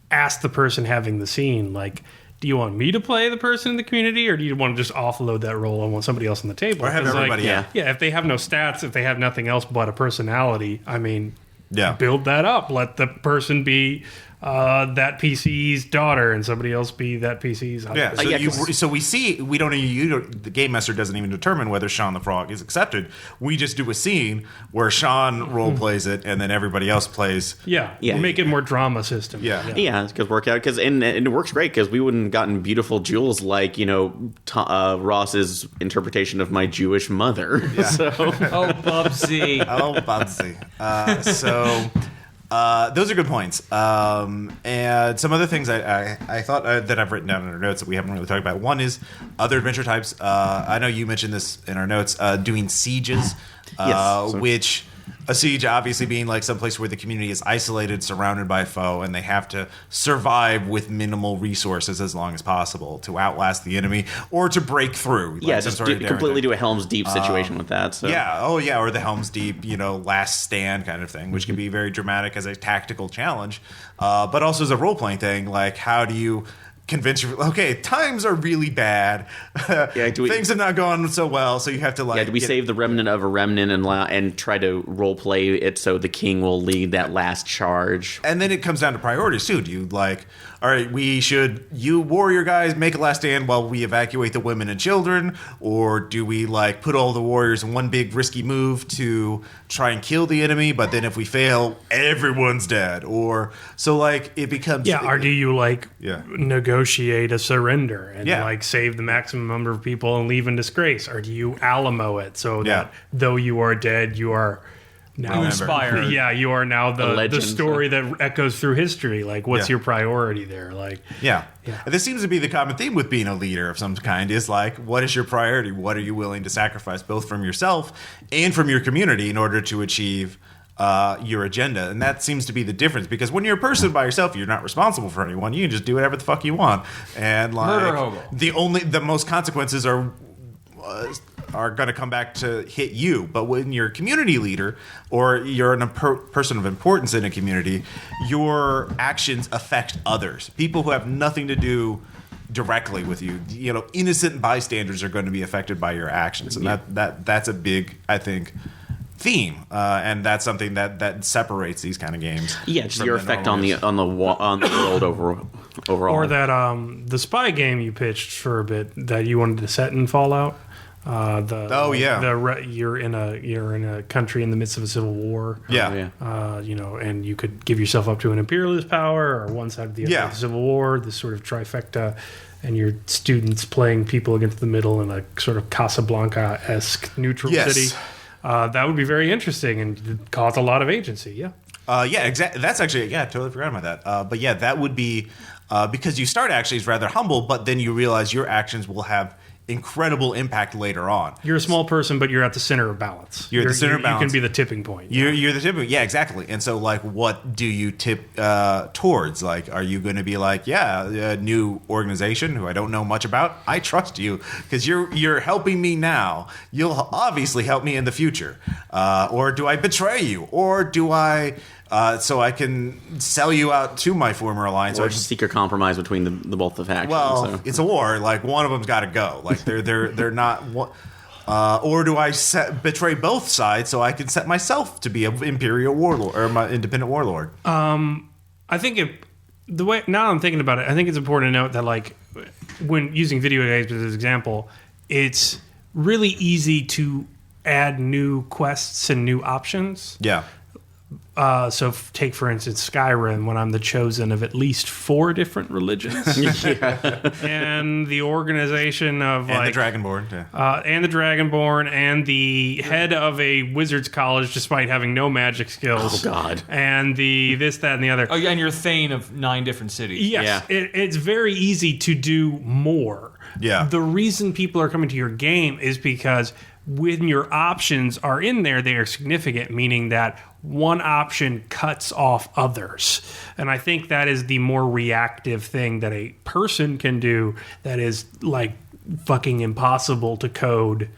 Ask the person having the scene, like, do you want me to play the person in the community, or do you want to just offload that role and want somebody else on the table? Or have everybody, yeah, if they have no stats, if they have nothing else but a personality, I mean, build that up. Let the person be that PC's daughter, and somebody else be that PC's husband. So the game master doesn't even determine whether Sean the Frog is accepted. We just do a scene where Sean role plays it, and then everybody else plays. We'll make it more drama system. It's because work out and it works great because we wouldn't have gotten beautiful jewels like Ross's interpretation of my Jewish mother. Oh, Bubsy. Those are good points. And some other things I thought that I've written down in our notes that we haven't really talked about. One is other adventure types. I know you mentioned this in our notes, doing sieges, which a siege obviously being like some place where the community is isolated, surrounded by a foe, and they have to survive with minimal resources as long as possible to outlast the enemy or to break through. Just completely do a Helm's Deep situation with that. So. Or the Helm's Deep, last stand kind of thing, which can be very dramatic as a tactical challenge, but also as a role-playing thing. Like, how do you convince you, okay, times are really bad. Things have not gone so well, so you have to do we save the remnant of a remnant and try to role play it so the king will lead that last charge? And then it comes down to priorities too. Do you all right, you warrior guys make a last stand while we evacuate the women and children, or do we put all the warriors in one big risky move to try and kill the enemy, but then if we fail, everyone's dead? Or so it becomes or do you negotiate a surrender and save the maximum number of people and leave in disgrace, or do you Alamo it so that though you are dead, you are now inspired. You are now the story that echoes through history. What's your priority there? This seems to be the common theme with being a leader of some kind is what is your priority? What are you willing to sacrifice both from yourself and from your community in order to achieve your agenda? And that seems to be the difference, because when you're a person by yourself, you're not responsible for anyone. You can just do whatever the fuck you want, and murderhobo. The most consequences are going to come back to hit you. But when you're a community leader or you're a person of importance in a community, your actions affect others, people who have nothing to do directly with you. Innocent bystanders are going to be affected by your actions, and that's a big, I think, theme, and that's something that separates these kind of games. Just your effect on the world overall. Or that the spy game you pitched for a bit that you wanted to set in Fallout. You're in a country in the midst of a civil war. And you could give yourself up to an imperialist power or one side of the other of the civil war. This sort of trifecta, and your students playing people against the middle in a sort of Casablanca-esque neutral city. That would be very interesting and cause a lot of agency. Exactly. That's actually I totally forgot about that. But that would be because you start actually as rather humble, but then you realize your actions will have incredible impact later on. You're a small person, but you're at the center of balance. You're at the center of balance. You can be the tipping point. You're the tipping point. Yeah, exactly. And so, what do you tip towards? Are you going to be a new organization who I don't know much about? I trust you because you're helping me now. You'll obviously help me in the future. Or do I betray you? Or do I... so I can sell you out to my former alliance, or just secret compromise between the both the factions. Well, it's a war. One of them's got to go. They're not. Or do I betray both sides so I can set myself to be an imperial warlord or my independent warlord? I think the way now I'm thinking about it, I think it's important to note that when using video games as an example, it's really easy to add new quests and new options. Yeah. So take, for instance, Skyrim, when I'm the chosen of at least 4 different religions. And the organization of... And the Dragonborn. Yeah. And the Dragonborn, and the head of a wizard's college, despite having no magic skills. Oh, God. And the this, that, and the other. Oh, yeah, and you're Thane of 9 different cities. Yes. Yeah. It's very easy to do more. Yeah. The reason people are coming to your game is because when your options are in there, they are significant, meaning that one option cuts off others. And I think that is the more reactive thing that a person can do that is like fucking impossible to code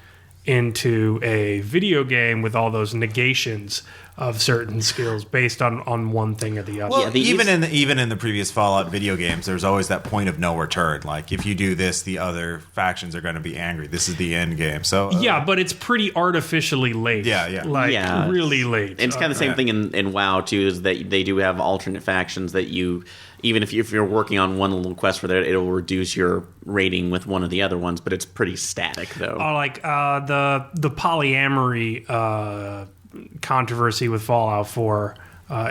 into a video game with all those negations of certain skills based on one thing or the other. Well, even in the previous Fallout video games, there's always that point of no return. Like, if you do this, the other factions are going to be angry. This is the end game. So yeah, but it's pretty artificially late. Yeah. Really late. And it's kind of the same thing in WoW too. Is that they do have alternate factions that you, even if you're working on one little quest for that, it'll reduce your rating with one of the other ones. But it's pretty static though. Like the polyamory controversy with Fallout 4,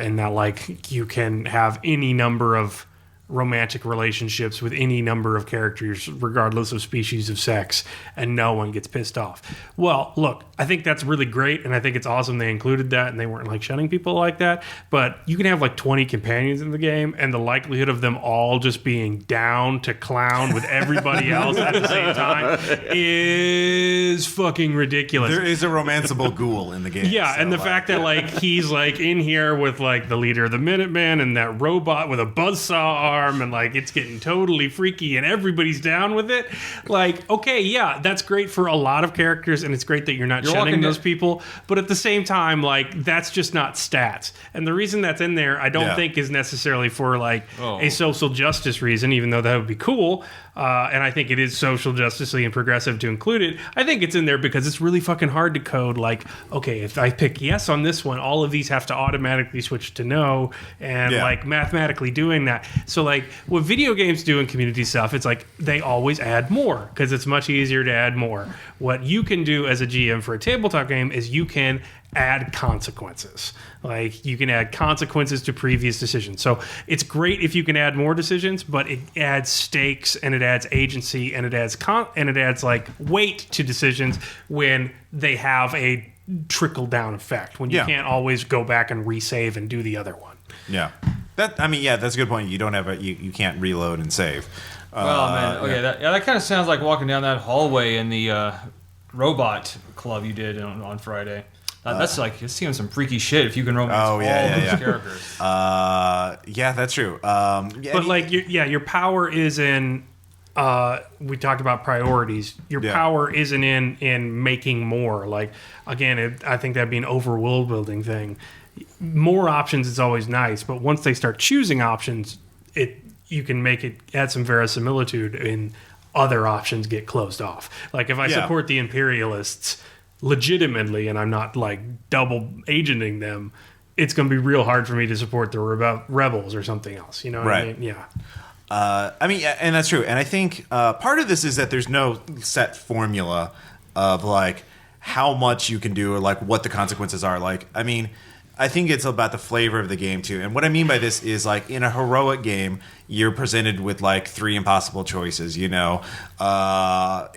in that like you can have any number of romantic relationships with any number of characters regardless of species of sex, and no one gets pissed off. Well, look, I think that's really great, and I think it's awesome they included that and they weren't like shunning people like that. But you can have like 20 companions in the game, and the likelihood of them all just being down to clown with everybody else at the same time is fucking ridiculous. There is a romanceable ghoul in the game. Yeah, so, and the fact that like he's like in here with like the leader of the Minutemen and that robot with a buzzsaw arm, and like it's getting totally freaky and everybody's down with it. Like, okay, yeah, that's great for a lot of characters, and it's great that you're not shunning those people, but at the same time, like, that's just not stats. And the reason that's in there, I don't think is necessarily for like a social justice reason, even though that would be cool. And I think it is social justice-y and progressive to include it. I think it's in there because it's really fucking hard to code. Like, okay, if I pick yes on this one, all of these have to automatically switch to no, and like mathematically doing that. So like what video games do in community stuff, it's like they always add more because it's much easier to add more. What you can do as a GM for a tabletop game is you can add consequences. Like you can add consequences to previous decisions. So it's great if you can add more decisions, but it adds stakes and it adds agency and it adds like weight to decisions when they have a trickle down effect, when you can't always go back and resave and do the other one. Yeah. That's a good point. You don't have you can't reload and save. Well, man, okay, that kind of sounds like walking down that hallway in the robot club you did on Friday. That's like you're seeing some freaky shit if you can romance all those characters. Yeah, that's true. But like, your power is in. We talked about priorities. Your power isn't in making more. Like again, I think that'd be an overworld building thing. More options is always nice, but once they start choosing options, you can make it add some verisimilitude in other options get closed off. Like if I support the imperialists legitimately and I'm not like double agenting them, it's going to be real hard for me to support the rebels or something else. You know what I mean? Yeah. And that's true. And I think part of this is that there's no set formula of like how much you can do or like what the consequences are. Like, I mean, I think it's about the flavor of the game too. And what I mean by this is like in a heroic game, you're presented with like 3 impossible choices, you know.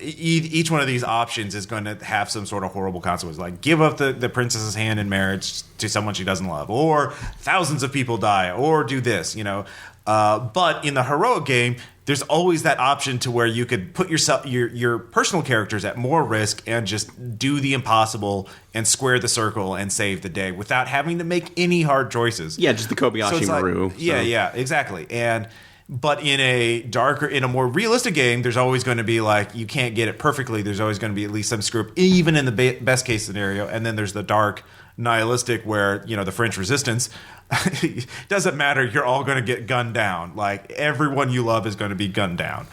Each one of these options is going to have some sort of horrible consequence. Like give up the princess's hand in marriage to someone she doesn't love, or thousands of people die, or do this, you know. But in the heroic game, there's always that option to where you could put your personal characters at more risk and just do the impossible and square the circle and save the day without having to make any hard choices. Yeah, just the Kobayashi Maru. Yeah, exactly. But in a more realistic game, there's always going to be like, you can't get it perfectly. There's always going to be at least some screw up, even in the best case scenario. And then there's the dark nihilistic where, you know, the French resistance, doesn't matter. You're all going to get gunned down. Like everyone you love is going to be gunned down.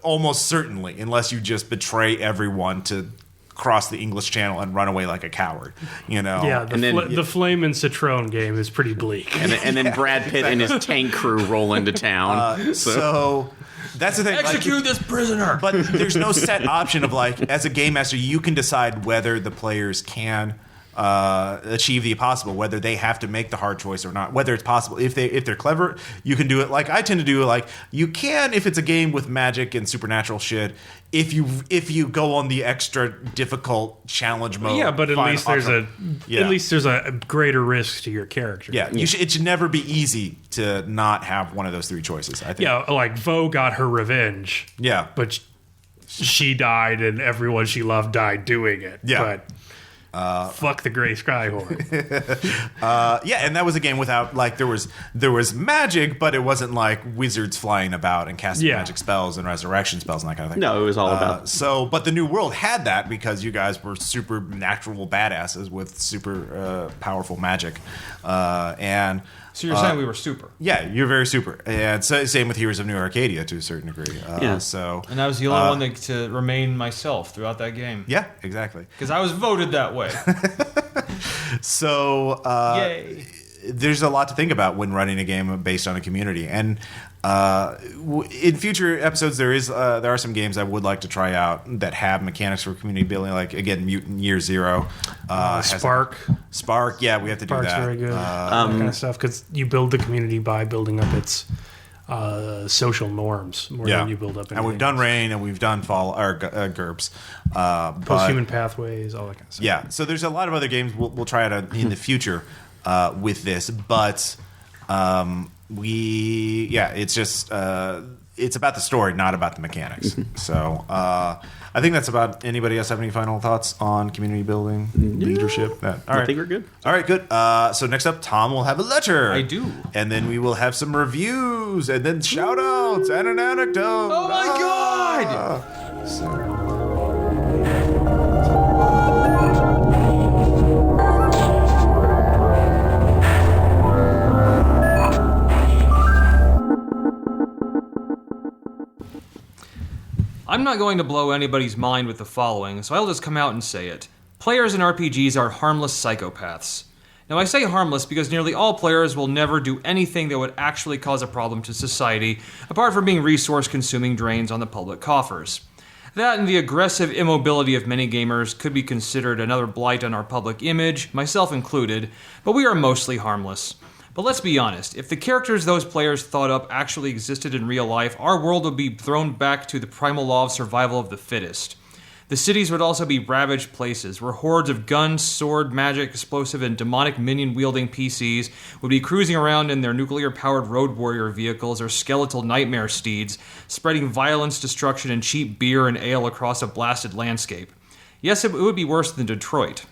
Almost certainly, unless you just betray everyone to cross the English Channel and run away like a coward, you know. Yeah, the Flame and Citroen game is pretty bleak. And then Brad Pitt and his tank crew roll into town. So That's the thing. Execute this prisoner. But there's no set option of like, as a game master, you can decide whether the players can achieve the impossible, whether they have to make the hard choice or not, whether it's possible. If they're clever, you can do it. Like I tend to do, like you can if it's a game with magic and supernatural shit. If you go on the extra difficult challenge mode, yeah, but at least there's a greater risk to your character. Yeah, it should never be easy to not have one of those three choices. I think. Yeah, like Vo got her revenge. Yeah, but she died, and everyone she loved died doing it. Yeah. But fuck the Gray Skyhorn. Yeah, and that was a game without like there was magic, but it wasn't like wizards flying about and casting magic spells and resurrection spells and that kind of thing. No, it was all about but the New World had that because you guys were supernatural badasses with super powerful magic, and. So you're saying we were super? Yeah, you're very super, and so, same with Heroes of New Arcadia to a certain degree. So, and I was the only one to remain myself throughout that game. Yeah, exactly. Because I was voted that way. So, yay! There's a lot to think about when running a game based on a community, and in future episodes, there are some games I would like to try out that have mechanics for community building, like again, Mutant Year Zero, Spark. Yeah, we have to do that. Spark's very good. That kind of stuff because you build the community by building up its social norms more than you build up. And we've done Rain, and we've done Fall or GURPS, Post-Human Pathways, all that kind of stuff. Yeah, so there's a lot of other games we'll try out in the future with this, but. It's just it's about the story, not about the mechanics. So I think that's about. Anybody else have any final thoughts on community building, leadership? I think we're good. All right, good. So next up, Tom will have a letter. I do, and then we will have some reviews, and then shout outs and an anecdote. Oh my god! I'm not going to blow anybody's mind with the following, so I'll just come out and say it. Players in RPGs are harmless psychopaths. Now, I say harmless because nearly all players will never do anything that would actually cause a problem to society, apart from being resource-consuming drains on the public coffers. That and the aggressive immobility of many gamers could be considered another blight on our public image, myself included, but we are mostly harmless. But let's be honest, if the characters those players thought up actually existed in real life, our world would be thrown back to the primal law of survival of the fittest. The cities would also be ravaged places, where hordes of guns, sword, magic, explosive, and demonic minion-wielding PCs would be cruising around in their nuclear-powered road warrior vehicles or skeletal nightmare steeds, spreading violence, destruction, and cheap beer and ale across a blasted landscape. Yes, it would be worse than Detroit.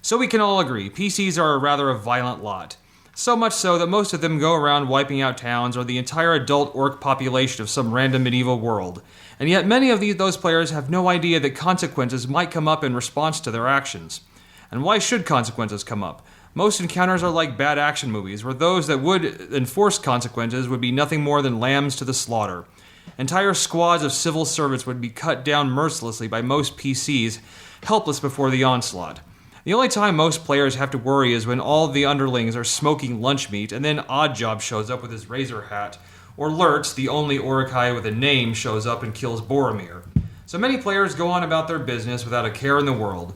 So we can all agree, PCs are rather a violent lot. So much so that most of them go around wiping out towns or the entire adult orc population of some random medieval world. And yet many of those players have no idea that consequences might come up in response to their actions. And why should consequences come up? Most encounters are like bad action movies, where those that would enforce consequences would be nothing more than lambs to the slaughter. Entire squads of civil servants would be cut down mercilessly by most PCs, helpless before the onslaught. The only time most players have to worry is when all the underlings are smoking lunch meat and then Oddjob shows up with his razor hat, or Lurtz, the only Urukai with a name, shows up and kills Boromir. So many players go on about their business without a care in the world.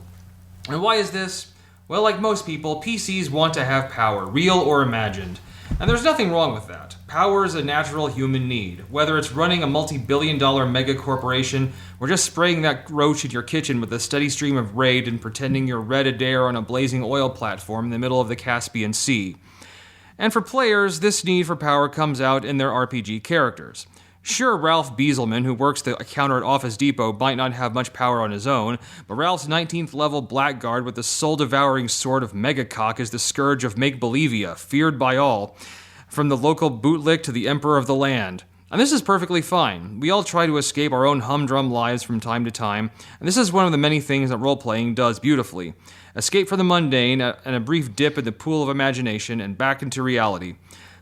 And why is this? Well, like most people, PCs want to have power, real or imagined. And there's nothing wrong with that. Power is a natural human need, whether it's running a multi-billion-dollar mega corporation or just spraying that roach in your kitchen with a steady stream of raid and pretending you're Red Adair on a blazing oil platform in the middle of the Caspian Sea. And for players, this need for power comes out in their RPG characters. Sure, Ralph Bieselman, who works the counter at Office Depot, might not have much power on his own, but Ralph's 19th level blackguard with the soul-devouring sword of Megacock is the scourge of Make-Believia, feared by all, from the local bootlick to the emperor of the land. And this is perfectly fine. We all try to escape our own humdrum lives from time to time, and this is one of the many things that role-playing does beautifully. Escape from the mundane, and a brief dip in the pool of imagination, and back into reality.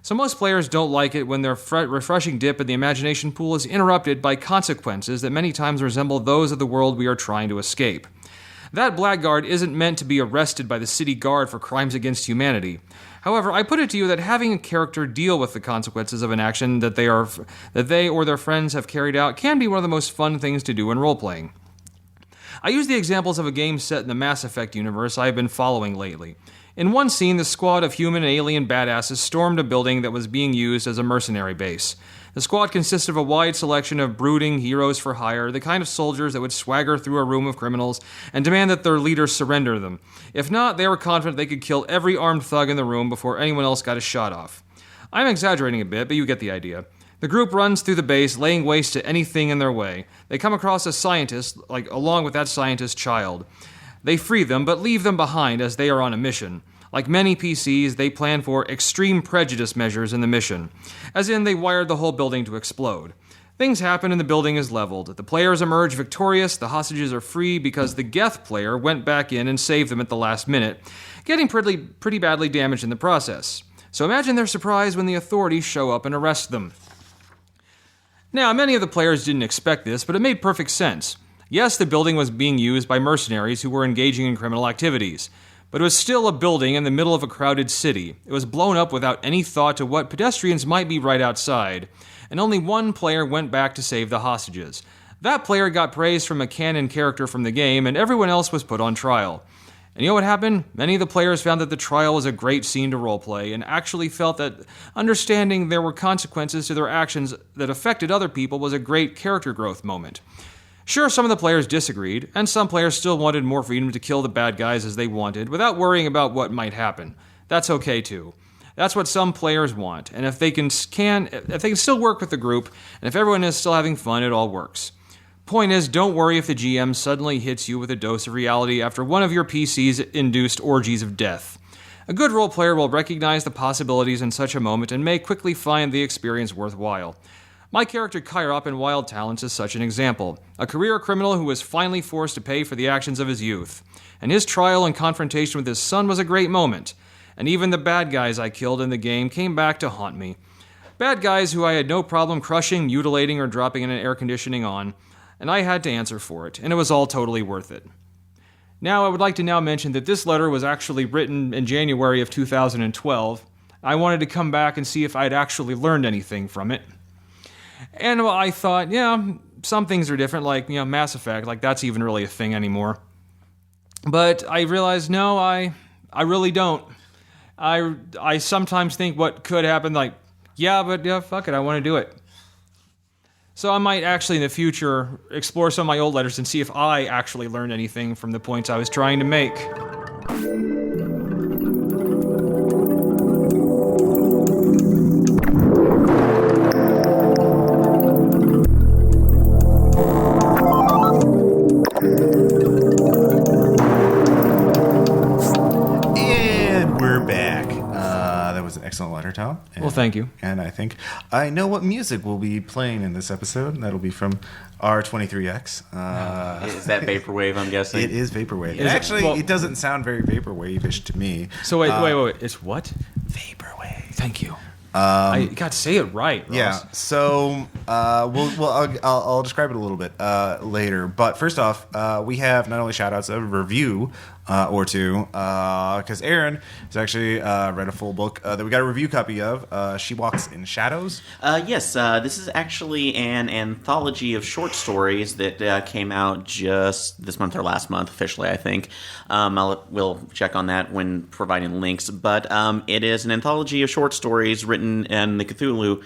So most players don't like it when their refreshing dip in the imagination pool is interrupted by consequences that many times resemble those of the world we are trying to escape. That blackguard isn't meant to be arrested by the city guard for crimes against humanity. However, I put it to you that having a character deal with the consequences of an action that they or their friends have carried out can be one of the most fun things to do in role-playing. I use the examples of a game set in the Mass Effect universe I have been following lately. In one scene, the squad of human and alien badasses stormed a building that was being used as a mercenary base. The squad consisted of a wide selection of brooding heroes for hire, the kind of soldiers that would swagger through a room of criminals and demand that their leaders surrender them. If not, they were confident they could kill every armed thug in the room before anyone else got a shot off. I'm exaggerating a bit, but you get the idea. The group runs through the base, laying waste to anything in their way. They come across a scientist, along with that scientist's child. They free them, but leave them behind as they are on a mission. Like many PCs, they plan for extreme prejudice measures in the mission, as in they wired the whole building to explode. Things happen and the building is leveled. The players emerge victorious, the hostages are free because the Geth player went back in and saved them at the last minute, getting pretty badly damaged in the process. So imagine their surprise when the authorities show up and arrest them. Now, many of the players didn't expect this, but it made perfect sense. Yes, the building was being used by mercenaries who were engaging in criminal activities. But it was still a building in the middle of a crowded city. It was blown up without any thought to what pedestrians might be right outside, and only one player went back to save the hostages. That player got praise from a canon character from the game, and everyone else was put on trial. And you know what happened? Many of the players found that the trial was a great scene to roleplay, and actually felt that understanding there were consequences to their actions that affected other people was a great character growth moment. Sure, some of the players disagreed, and some players still wanted more freedom to kill the bad guys as they wanted, without worrying about what might happen. That's okay too. That's what some players want, and if they can still work with the group, and if everyone is still having fun, it all works. Point is, don't worry if the GM suddenly hits you with a dose of reality after one of your PC's induced orgies of death. A good role player will recognize the possibilities in such a moment and may quickly find the experience worthwhile. My character Kyrop in Wild Talents is such an example, a career criminal who was finally forced to pay for the actions of his youth. And his trial and confrontation with his son was a great moment, and even the bad guys I killed in the game came back to haunt me. Bad guys who I had no problem crushing, mutilating, or dropping in an air conditioning on, and I had to answer for it, and it was all totally worth it. Now, I would like to now mention that this letter was actually written in January of 2012. I wanted to come back and see if I'd actually learned anything from it. And well, I thought, yeah, some things are different, like, Mass Effect, like that's even really a thing anymore. But I realized, no, I really don't. I sometimes think what could happen, like, fuck it, I want to do it. So I might actually in the future explore some of my old letters and see if I actually learned anything from the points I was trying to make. Excellent letter, Tom. Well, thank you. And I think I know what music will be playing in this episode. That'll be from R23X. Is that Vaporwave, I'm guessing? It is Vaporwave. It doesn't sound very Vaporwave-ish to me. So wait. It's what? Vaporwave. Thank you. I got to say it right, Ross. Yeah. So I'll describe it a little bit later. But first off, we have not only shout-outs, a review or two, because Aaron has actually read a full book that we got a review copy of, She Walks in Shadows. Yes, this is actually an anthology of short stories that came out just this month or last month, officially, I think. We'll check on that when providing links. But it is an anthology of short stories written in the Cthulhu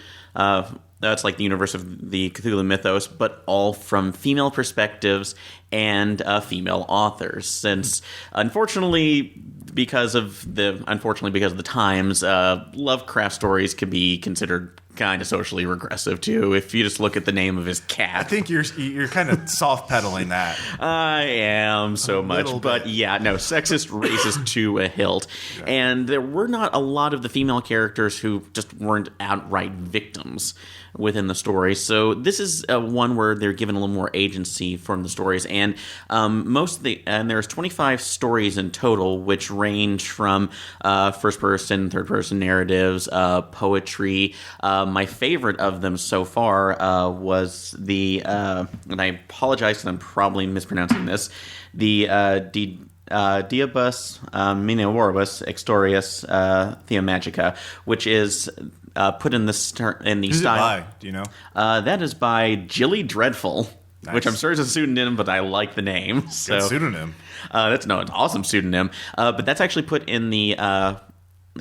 that's like the universe of the Cthulhu mythos, but all from female perspectives and female authors. Since, unfortunately, because of the times, Lovecraft stories can be considered kind of socially regressive too. If you just look at the name of his cat, I think you're kind of soft pedaling that. I am so much, but yeah, no, sexist, racist to a hilt. Yeah. And there were not a lot of the female characters who just weren't outright victims within the story. So this is one where they're given a little more agency from the stories, and there's 25 stories in total, which range from first person, third person narratives, poetry. My favorite of them so far was and I apologize because I'm probably mispronouncing this, the Diabus Minovoribus Extorius Theomagica, which is put in the Who's style. It by? Do you know? That is by Jilly Dreadful, nice. Which I'm sure is a pseudonym, but I like the name. So good pseudonym. It's an awesome pseudonym. But that's actually put in the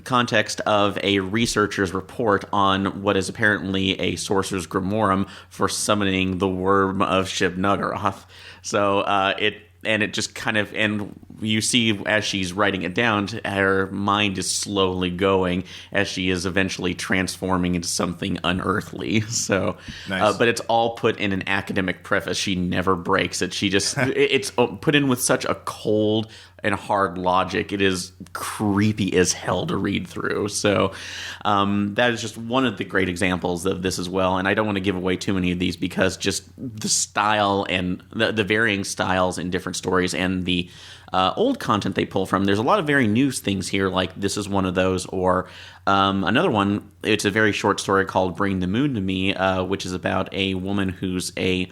context of a researcher's report on what is apparently a sorcerer's grimoire for summoning the worm of Shib-Nuggaroth. So it just kind of, and you see as she's writing it down, her mind is slowly going as she is eventually transforming into something unearthly. So, nice. But it's all put in an academic preface. She never breaks it. She just, it's put in with such a cold and hard logic. It is creepy as hell to read through. So that is just one of the great examples of this as well. And I don't want to give away too many of these because just the style and the varying styles in different stories and the old content they pull from. There's a lot of very new things here, like this is one of those, or another one, it's a very short story called Bring the Moon to Me, which is about a woman who's a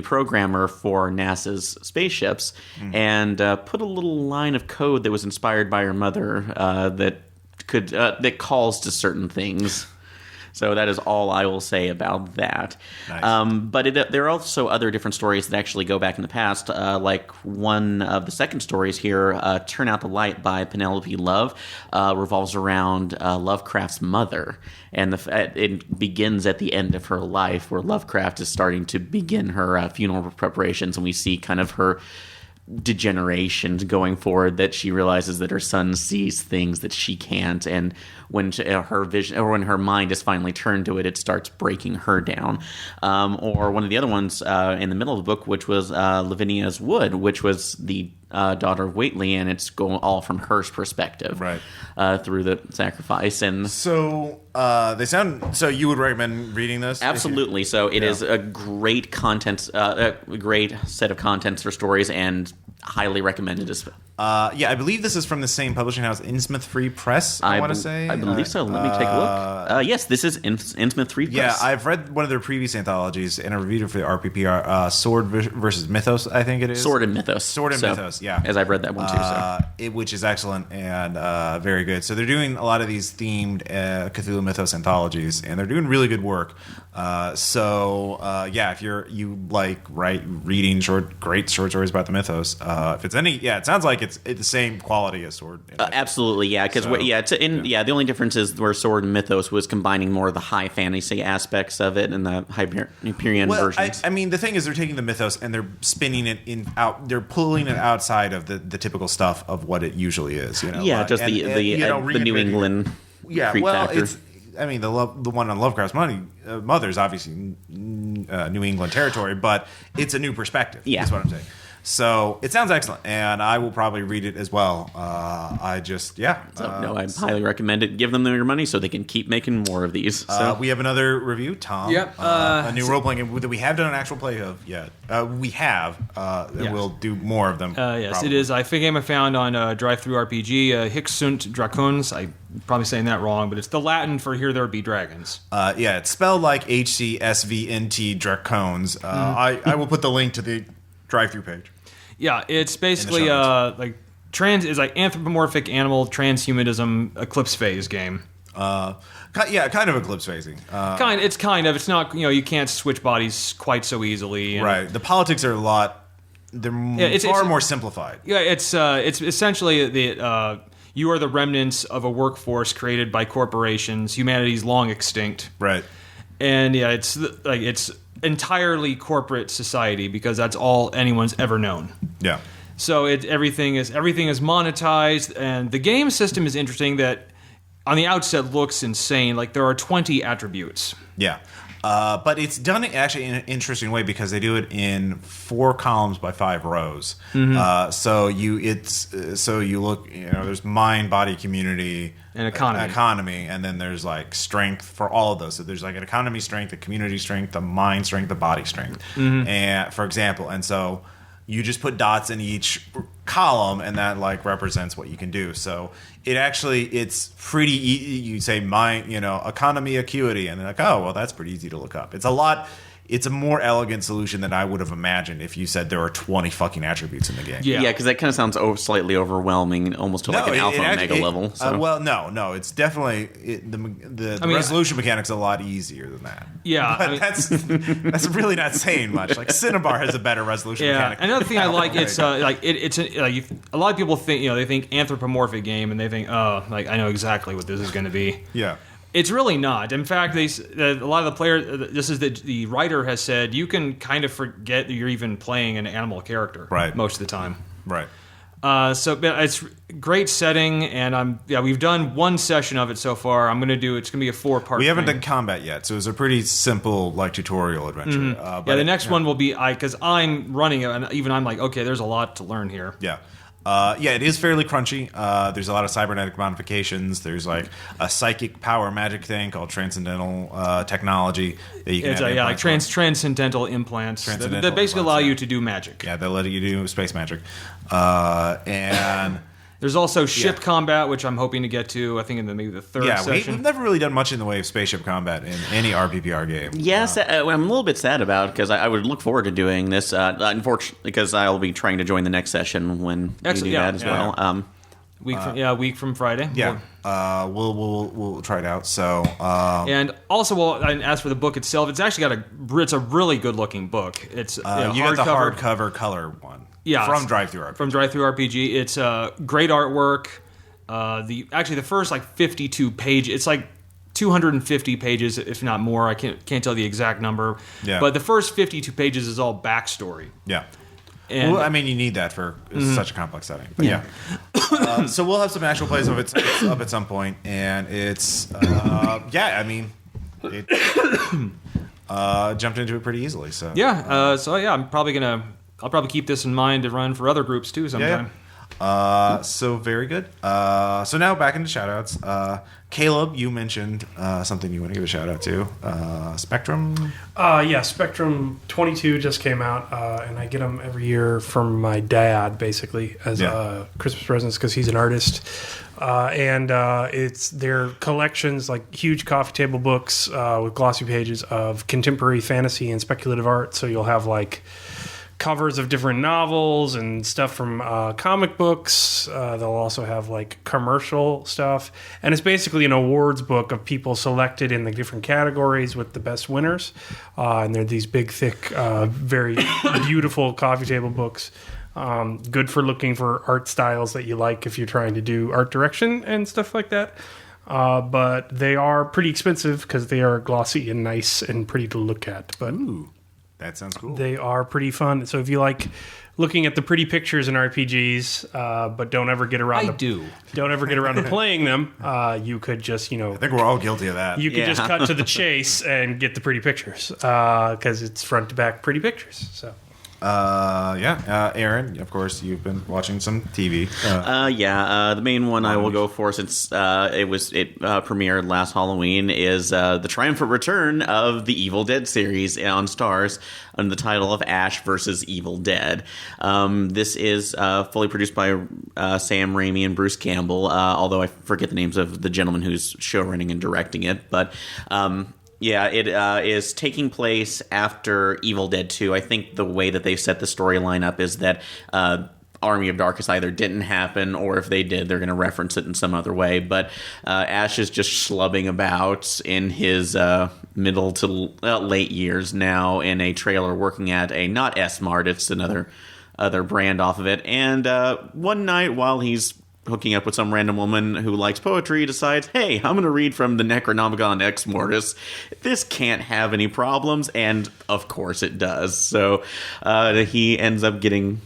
programmer for NASA's spaceships, and put a little line of code that was inspired by her mother that calls to certain things. So that is all I will say about that. Nice. But there are also other different stories that actually go back in the past. Like one of the second stories here, Turn Out the Light by Penelope Love, revolves around Lovecraft's mother. And it begins at the end of her life where Lovecraft is starting to begin her funeral preparations. And we see kind of her degeneration going forward, that she realizes that her son sees things that she can't, and when her vision or when her mind is finally turned to it, it starts breaking her down. Or one of the other ones in the middle of the book, which was Lavinia's Wood, which was the daughter of Whately, and it's going all from her perspective, right, through the sacrifice. And so they sound. So you would recommend reading this? Absolutely. So it is a great content, a great set of contents for stories, and highly recommended as well. Yeah, I believe this is from the same publishing house, Innsmouth Free Press. I want to say. I believe so. Let me take a look. Yes, this is Innsmouth Free Press. Yeah, I've read one of their previous anthologies and I reviewed it for the RPPR. Sword versus Mythos, I think it is. Sword and Mythos. Sword and Mythos. Yeah, as I've read that one too. Which is excellent and very good. So they're doing a lot of these themed Cthulhu Mythos anthologies, and they're doing really good work. Yeah, if you like reading great short stories about the mythos, if it's any, it sounds like it's the same quality as Sword. Absolutely, yeah. Because the only difference is where Sword and Mythos was combining more of the high fantasy aspects of it and the Hyperion versions. I mean, the thing is, they're taking the mythos and they're spinning it they're pulling it outside of the typical stuff of what it usually is. You know, the New England creep factor. The one on Lovecraft's Mother is obviously New England territory, but it's a new perspective. Yeah, is what I'm saying. So it sounds excellent, and I will probably read it as well. I highly recommend it. Give them their money so they can keep making more of these. We have another review, Tom. Yep. A new role-playing game that we have done an actual play of yet. We have, and we'll do more of them. Yes, probably. it is. I think game I found on Drive-Thru RPG, Hic Sunt Dracones. I'm probably saying that wrong, but it's the Latin for Here There Be Dragons. It's spelled like HCSVNT Dracones. I will put the link to the Drive-Thru page. Yeah, it's basically anthropomorphic animal transhumanism eclipse phase game. Kind of eclipse phasing. It's not, you can't switch bodies quite so easily. Right. The politics are far more simplified. Yeah, it's essentially you are the remnants of a workforce created by corporations. Humanity's long extinct. Right. And it's entirely corporate society because that's all anyone's ever known. Yeah. So everything is monetized, and the game system is interesting. That on the outset looks insane. Like there are 20 attributes. Yeah. But it's done actually in an interesting way because they do it in 4 columns by 5 rows. Mm-hmm. So you look, there's mind, body, community, and economy, and then there's like strength for all of those. So there's like an economy strength, a community strength, a mind strength, a body strength, and for example, and so you just put dots in each column, and that like represents what you can do. So it's pretty easy. You say mind, economy acuity, and they're like, oh well, that's pretty easy to look up. It's a lot. it's a more elegant solution than I would have imagined if you said there are 20 fucking attributes in the game. Yeah, because that kind of sounds slightly overwhelming, almost to like an alpha omega level. So. No, it's definitely the resolution mechanic's a lot easier than that. Yeah, but that's really not saying much. Like Cinnabar has a better resolution mechanic. Another thing I like, it's a lot of people think they think anthropomorphic game and they think I know exactly what this is going to be. Yeah. It's really not. In fact, a lot of the players, the writer has said, you can kind of forget that you're even playing an animal character most of the time. Right. So it's great setting, and we've done one session of it so far. It's going to be a 4-part. We haven't done combat yet, so it's a pretty simple tutorial adventure. Mm-hmm. The next one will be because I'm running it, and even I'm like, okay, there's a lot to learn here. Yeah. It is fairly crunchy. There's a lot of cybernetic modifications. There's like a psychic power magic thing called transcendental technology that you can transcendental implants that basically allow you to do magic. Yeah, they'll let you do space magic. And there's also ship combat, which I'm hoping to get to, I think, in maybe the third session. We've never really done much in the way of spaceship combat in any RPPR game. Yes, I'm a little bit sad about because I would look forward to doing this. Unfortunately, because I'll be trying to join the next session when you do that as well. Week from Friday. Yeah, we'll try it out. So, and also, and as for the book itself, it's actually it's a really good looking book. It's you got the hardcover color one. Yeah, from Drive-Thru RPG. From Drive-Thru RPG, it's great artwork. The first 52 pages, it's like 250 pages, if not more. I can't tell the exact number. Yeah. But the first 52 pages is all backstory. Yeah. And, you need that for such a complex setting. But yeah. So we'll have some actual plays of it up at some point, and it's it jumped into it pretty easily. So I'll probably keep this in mind to run for other groups too sometime. Yeah. So very good. So now back into shout-outs. Caleb, you mentioned something you want to give a shout-out to. Spectrum? Spectrum 22 just came out, and I get them every year from my dad, basically, as Christmas presents because he's an artist. And it's their collections, like huge coffee table books with glossy pages of contemporary fantasy and speculative art. So you'll have covers of different novels and stuff from comic books. They'll also have commercial stuff, and it's basically an awards book of people selected in the different categories with the best winners. And they're these big, thick, very beautiful coffee table books. Good for looking for art styles that you like if you're trying to do art direction and stuff like that. But they are pretty expensive because they are glossy and nice and pretty to look at. But ooh. That sounds cool. They are pretty fun. So if you like looking at the pretty pictures in RPGs, but don't ever get around to playing them, you could just, I think we're all guilty of that. You could just cut to the chase and get the pretty pictures because it's front to back pretty pictures. So. Aaron, of course, you've been watching some TV. The main one I will go for since it premiered last Halloween is the triumphant return of the Evil Dead series on Starz under the title of Ash vs. Evil Dead. This is fully produced by Sam Raimi and Bruce Campbell, although I forget the names of the gentleman who's showrunning and directing it, but it is taking place after Evil Dead 2. I think the way that they've set the storyline up is that Army of Darkness either didn't happen, or if they did, they're going to reference it in some other way. But Ash is just schlubbing about in his middle to late years now in a trailer working at a, not S-Mart, it's another brand off of it. And one night while he's hooking up with some random woman who likes poetry, decides, hey, I'm going to read from the Necronomicon Ex Mortis. This can't have any problems, and of course it does. So he ends up getting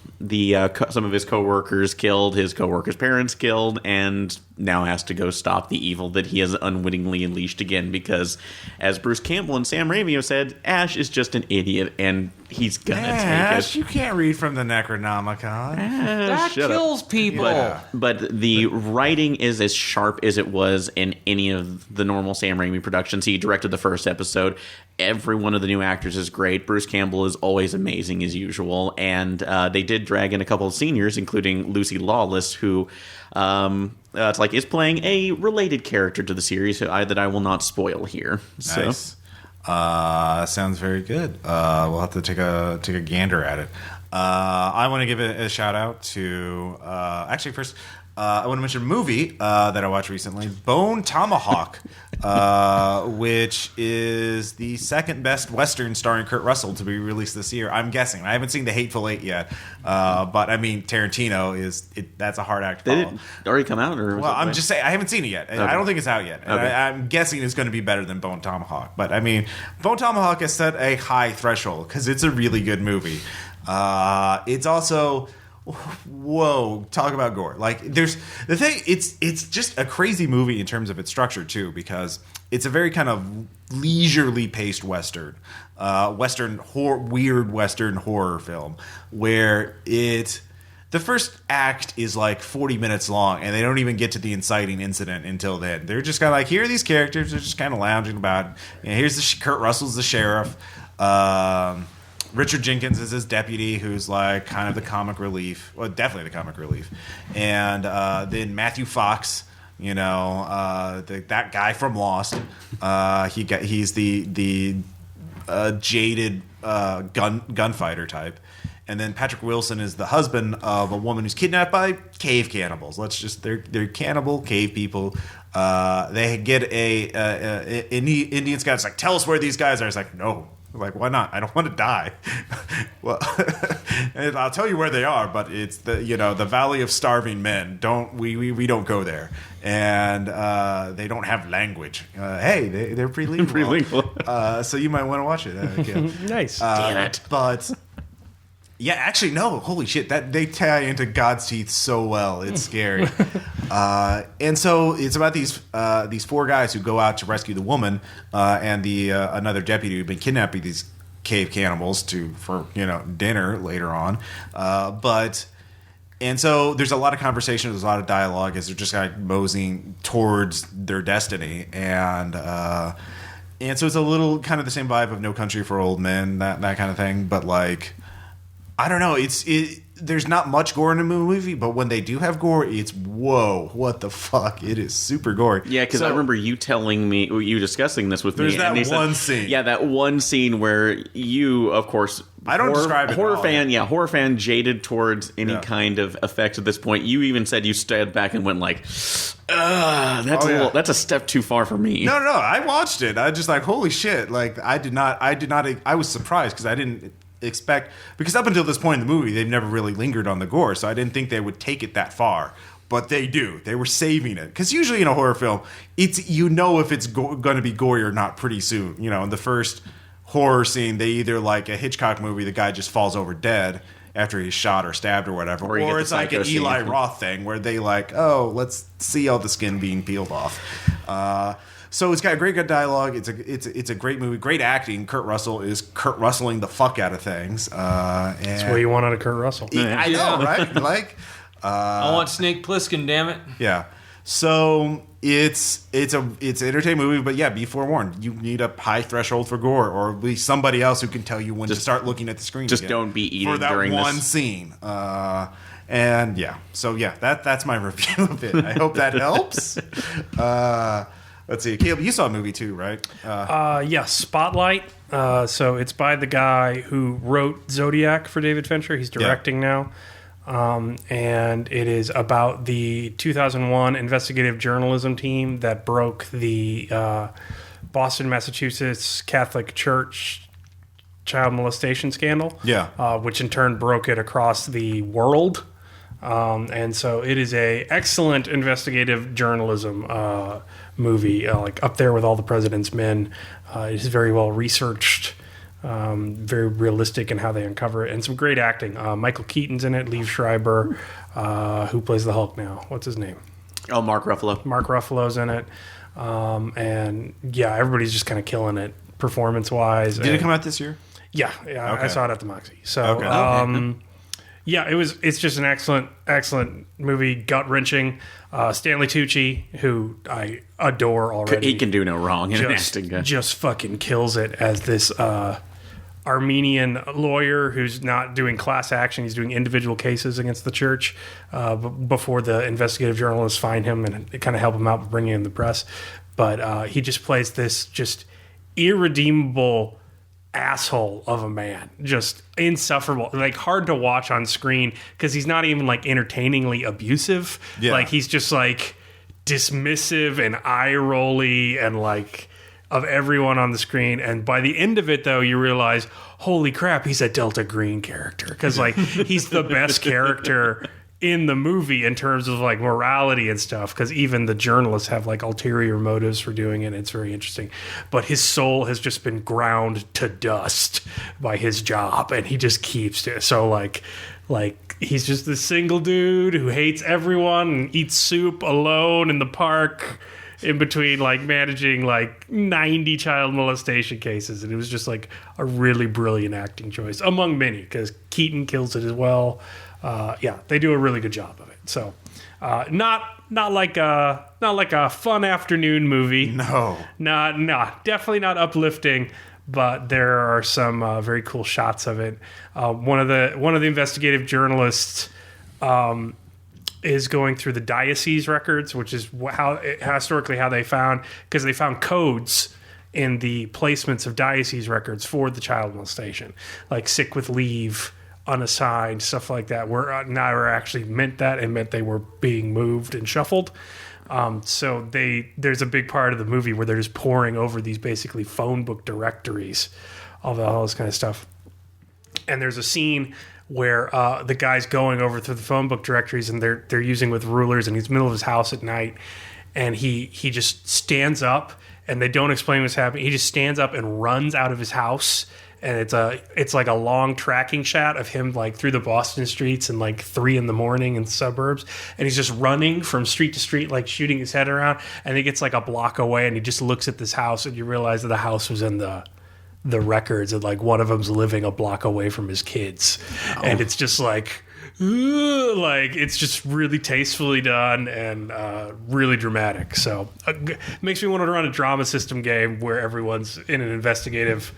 some of his coworkers killed, his coworkers' parents killed, and now has to go stop the evil that he has unwittingly unleashed again because, as Bruce Campbell and Sam Raimi have said, Ash is just an idiot, and he's gonna take Ash, you can't read from the Necronomicon. That kills people. But the writing is as sharp as it was in any of the normal Sam Raimi productions. He directed the first episode. Every one of the new actors is great. Bruce Campbell is always amazing as usual, and they did drag in a couple of seniors, including Lucy Lawless, who is playing a related character to the series that I will not spoil here. Nice. Sounds very good. We'll have to take a gander at it. I want to give a shout out to actually first. I want to mention a movie that I watched recently, Bone Tomahawk, which is the second best Western starring Kurt Russell to be released this year. I'm guessing. I haven't seen The Hateful Eight yet, but I mean Tarantino that's a hard act to follow. Did it already come out? Or well, I'm just saying I haven't seen it yet. Okay. I don't think it's out yet. And okay. I'm guessing it's going to be better than Bone Tomahawk. But I mean, Bone Tomahawk has set a high threshold because it's a really good movie. It's also. Whoa, talk about gore. Like there's the thing, it's just a crazy movie in terms of its structure too, because it's a very kind of leisurely paced weird western horror film where the first act is like 40 minutes long and they don't even get to the inciting incident until then. They're just kind of like, here are these characters, they're just kind of lounging about. And here's Kurt Russell's the sheriff. Richard Jenkins is his deputy, who's like kind of the comic relief. Well, definitely the comic relief. And then Matthew Fox, that guy from Lost. He's the jaded gunfighter type. And then Patrick Wilson is the husband of a woman who's kidnapped by cave cannibals. They're cannibal cave people. They get a Indian scout. It's like, tell us where these guys are. It's like, no. Like, why not? I don't want to die. Well, and I'll tell you where they are, but it's the Valley of Starving Men. We don't go there, and they don't have language. Hey, they're prelingual. So you might want to watch it. Nice. Damn it. But yeah, actually, no. Holy shit! That they tie into God's Teeth so well. It's scary. And so it's about these four guys who go out to rescue the woman and the another deputy who've been kidnapping these cave cannibals for dinner later on. And so there's a lot of conversation, there's a lot of dialogue as they're just kind of moseying towards their destiny, and so it's a little kind of the same vibe of No Country for Old Men, that kind of thing, but like. I don't know. There's not much gore in the movie, but when they do have gore, it's whoa, what the fuck? It is super gory. Yeah, because I remember you telling me, you discussing this with me. There's that one scene. Yeah, that one scene where you, of course, I don't describe it. Horror fan, jaded towards any kind of effects at this point. You even said you stood back and went like, that's a step too far for me. No, I watched it. I was just like, holy shit! Like I was surprised because I didn't expect, because up until this point in the movie they've never really lingered on the gore, so I didn't think they would take it that far, but they do. They were saving it, because usually in a horror film it's if it's going to be gory or not pretty soon. In the first horror scene, they either, like a Hitchcock movie, the guy just falls over dead after he's shot or stabbed or whatever, or it's like an Eli Roth thing where they like, let's see all the skin being peeled off. So it's got great good dialogue. It's a great movie. Great acting. Kurt Russell is Kurt Rustling the fuck out of things. That's what you want out of Kurt Russell. I know, right? Like, I want Snake Plissken, damn it. Yeah. So it's an entertaining movie, but yeah, be forewarned. You need a high threshold for gore, or at least somebody else who can tell you when to start looking at the screen. Just don't be eating for that during one this scene. And yeah, so yeah, that's my review of it. I hope that helps. Let's see, Caleb, you saw a movie too, right? Yeah, Spotlight. So it's by the guy who wrote Zodiac for David Fincher. He's directing now. And it is about the 2001 investigative journalism team that broke the Boston, Massachusetts Catholic Church child molestation scandal. Yeah. Which in turn broke it across the world. And so it is a excellent investigative journalism movie, like up there with All the President's Men. It is very well researched, very realistic in how they uncover it, and some great acting. Michael Keaton's in it, Liev Schreiber, who plays the Hulk now. What's his name? Oh, Mark Ruffalo. Mark Ruffalo's in it. And yeah, everybody's just kind of killing it performance-wise. Did it come out this year? Yeah, okay. I saw it at the Moxie. So, okay. Yeah, it's just an excellent movie, gut-wrenching. Stanley Tucci, who I adore already. He can do no wrong in acting. Just fucking kills it as this Armenian lawyer who's not doing class action. He's doing individual cases against the church before the investigative journalists find him and kind of help him out bringing in the press. But he just plays this just irredeemable asshole of a man, just insufferable, like hard to watch on screen because he's not even like entertainingly abusive. Like he's just like dismissive and eye-rolly and like of everyone on the screen. And by the end of it, though, you realize, holy crap, he's a Delta Green character, because like he's the best character in the movie in terms of like morality and stuff, because even the journalists have like ulterior motives for doing it. It's very interesting, but his soul has just been ground to dust by his job, and he just keeps it. So like he's just this single dude who hates everyone and eats soup alone in the park in between like managing like 90 child molestation cases. And it was just like a really brilliant acting choice among many, because Keaton kills it as well. They do a really good job of it. So, not like a fun afternoon movie. No, definitely not uplifting. But there are some very cool shots of it. One of the investigative journalists is going through the diocese records, which is historically how they found, because they found codes in the placements of diocese records for the child molestation, like sick with leave, unassigned, stuff like that, were never actually meant that, and meant they were being moved and shuffled. So there's a big part of the movie where they're just poring over these basically phone book directories of all this kind of stuff. And there's a scene where the guy's going over through the phone book directories, and they're using with rulers, and he's in the middle of his house at night, and he just stands up, and they don't explain what's happening. He just stands up and runs out of his house. And it's like a long tracking shot of him like through the Boston streets and like 3 a.m. in the suburbs, and he's just running from street to street, like shooting his head around. And he gets like a block away, and he just looks at this house, and you realize that the house was in the records, and like one of them's living a block away from his kids. And it's just like it's just really tastefully done and really dramatic. So it makes me want to run a drama system game where everyone's in an investigative.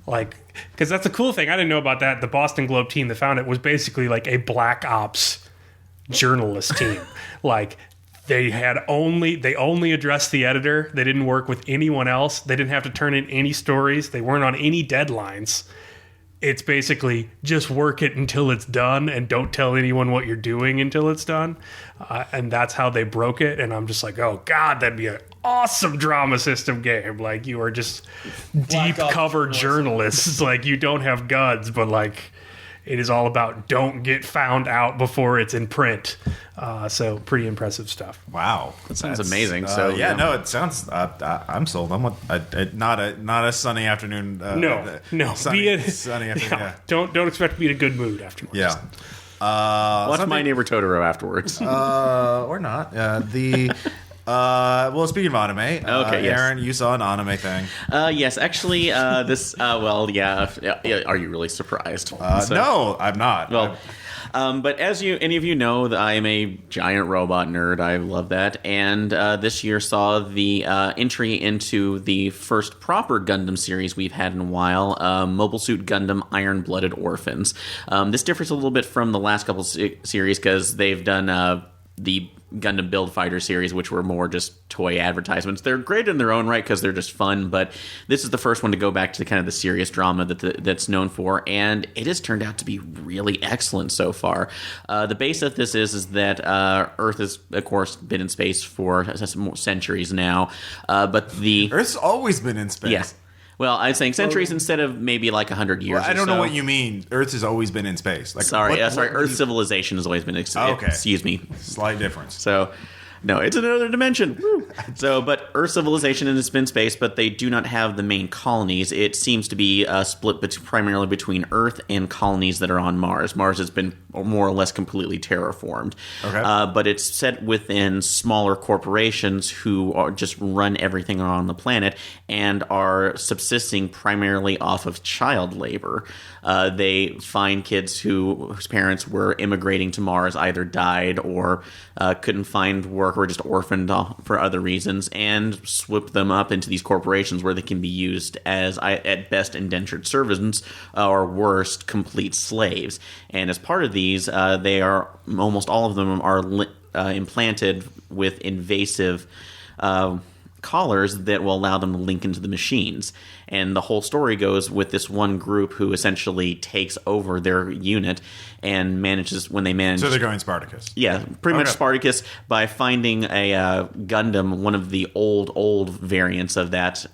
Like, because that's the cool thing. I didn't know about that. The Boston Globe team that found it was basically like a black ops journalist team. Like, they only addressed the editor. They didn't work with anyone else. They didn't have to turn in any stories. They weren't on any deadlines. It's basically just work it until it's done, and don't tell anyone what you're doing until it's done. And that's how they broke it. And I'm just like, oh God, that'd be an awesome drama system game. Like, you are just deep cover journalists. Like, you don't have guns, but like, it is all about don't get found out before it's in print. So pretty impressive stuff. Wow, that sounds amazing. It sounds. I'm sold. Not a sunny afternoon. Sunny afternoon. Yeah. Don't expect to be in a good mood afterwards. Yeah. Watch My Neighbor Totoro afterwards. Or not. Well, speaking of anime, yes. Aaron, you saw an anime thing. Yes, actually, this. Are you really surprised? No, I'm not. Well, but as any of you know, I am a giant robot nerd. I love that, and this year saw the entry into the first proper Gundam series we've had in a while, Mobile Suit Gundam Iron-Blooded Orphans. This differs a little bit from the last couple series because they've done the Gundam Build Fighter series, which were more just toy advertisements. They're great in their own right because they're just fun, but this is the first one to go back to the kind of the serious drama that's known for, and it has turned out to be really excellent so far. The base of this is that Earth has, of course, been in space for centuries now, but the Earth's always been in space. Yes. Well, I'm saying centuries instead of maybe like 100 years. Well, I don't know what you mean. Earth has always been in space. Like, sorry. Earth's civilization has always been. Okay. Excuse me. Slight difference. So, no, it's another dimension. So, but Earth civilization has been space, but they do not have the main colonies. It seems to be split primarily between Earth and colonies that are on Mars. Mars has been more or less completely terraformed. Okay. But it's set within smaller corporations who just run everything on the planet and are subsisting primarily off of child labor. They find kids whose parents were immigrating to Mars, either died or couldn't find work or just orphaned for other reasons, and swoop them up into these corporations where they can be used as, at best, indentured servants, or worst, complete slaves. And as part of these, they are almost all of them are implanted with invasive collars that will allow them to link into the machines. And the whole story goes with this one group who essentially takes over their unit and manages when they manage. So they're going Spartacus. Yeah, pretty much Spartacus by finding a Gundam, one of the old variants of that.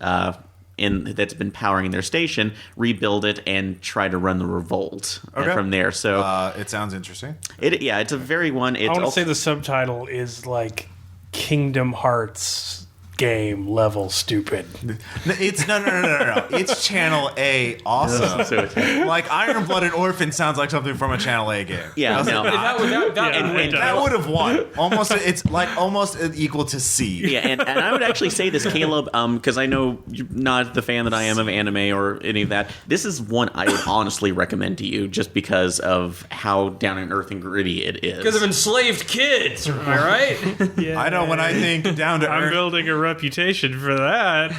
That's been powering their station, rebuild it, and try to run the revolt from there. So it sounds interesting. It's a very one. I want to say the subtitle is like Kingdom Hearts game level stupid. It's no. It's Channel A awesome. Like Iron Blooded Orphan sounds like something from a Channel A game. Yeah, no. That would have won. Almost, it's like almost equal to C. Yeah, and I would actually say this, Caleb, because I know you're not the fan that I am of anime or any of that. This is one I would honestly recommend to you, just because of how down and earth and gritty it is. Because of enslaved kids, am I right? Yeah. I know when I think down to earth. I'm building a reputation for that.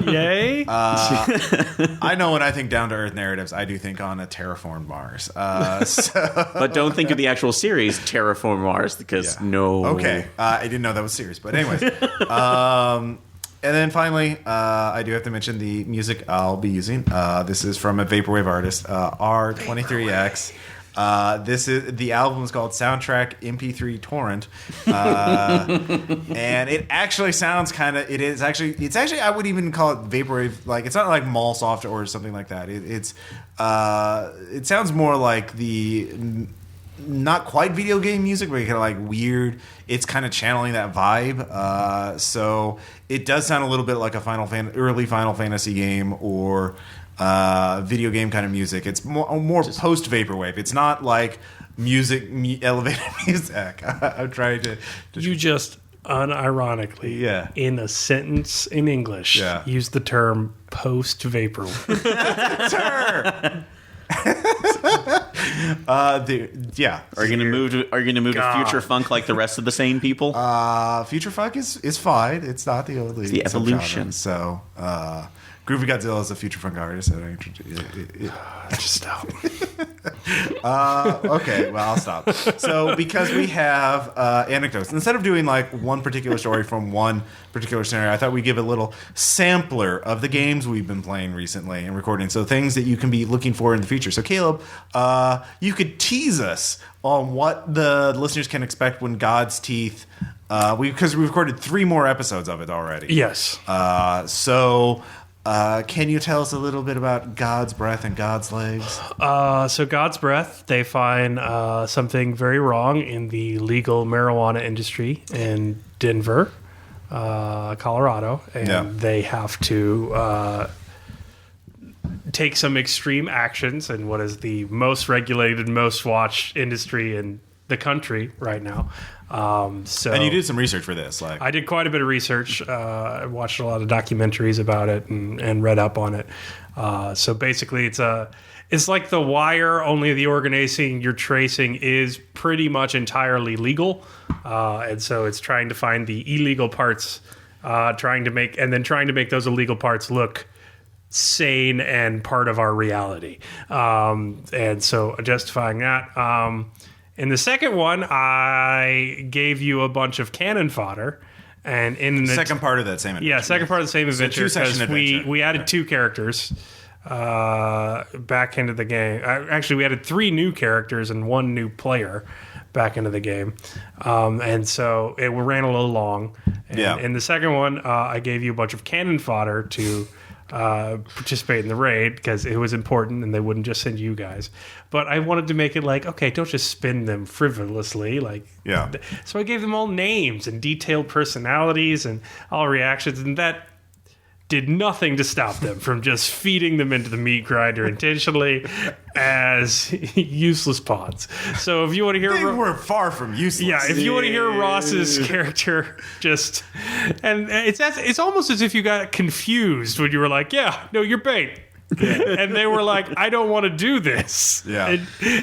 Yay! I know when I think down to earth narratives, I do think on a terraformed Mars. But don't think of the actual series Terraform Mars, because no. Okay, I didn't know that was serious, but anyways. And then finally, I do have to mention the music I'll be using. This is from a vaporwave artist, R23X. The album is called Soundtrack MP3 Torrent, and it actually sounds it's actually I would even call it vaporwave. Like, it's not like Mallsoft or something like that. It sounds more like the not quite video game music, but kind of like weird. It's kind of channeling that vibe. So it does sound a little bit like a early Final Fantasy game or video game kind of music. It's more post vaporwave. It's not like elevated music. I'm trying to. You just unironically, in a sentence in English, use the term post vaporwave. That's a term. Are you gonna move to future funk like the rest of the sane people? Future funk is fine. It's not the only. It's the evolution. So. Groovy Godzilla is a future funk artist. Just stop. Okay, well, I'll stop. So, because we have anecdotes, instead of doing like one particular story from one particular scenario, I thought we'd give a little sampler of the games we've been playing recently and recording. So, things that you can be looking for in the future. So, Caleb, you could tease us on what the listeners can expect when God's Teeth. Because we've recorded 3 more episodes of it already. Yes. Can you tell us a little bit about God's Breath and God's Legs? So God's Breath, they find something very wrong in the legal marijuana industry in Denver, Colorado, and they have to take some extreme actions in what is the most regulated, most watched industry in the country right now. And you did some research for this, like I did quite a bit of research. I watched a lot of documentaries about it and read up on it. So basically, it's like The Wire, only the organization you're tracing is pretty much entirely legal, and so it's trying to find the illegal parts, trying to make those illegal parts look sane and part of our reality, and so justifying that. In the second one, I gave you a bunch of cannon fodder, and in the second part of that same adventure. Yeah, second part of the same adventure, because we added 2 characters back into the game. Actually, we added 3 new characters and 1 new player back into the game, and so it ran a little long. And in the second one, I gave you a bunch of cannon fodder to participate in the raid, because it was important and they wouldn't just send you guys. But I wanted to make it like, okay, don't just spin them frivolously, so I gave them all names and detailed personalities and all reactions, and that did nothing to stop them from just feeding them into the meat grinder intentionally as useless pawns. So if you want to hear... They were far from useless. Yeah, if you want to hear Ross's character just... And it's almost as if you got confused when you were like, yeah, no, you're bait. And they were like, I don't want to do this. Yeah.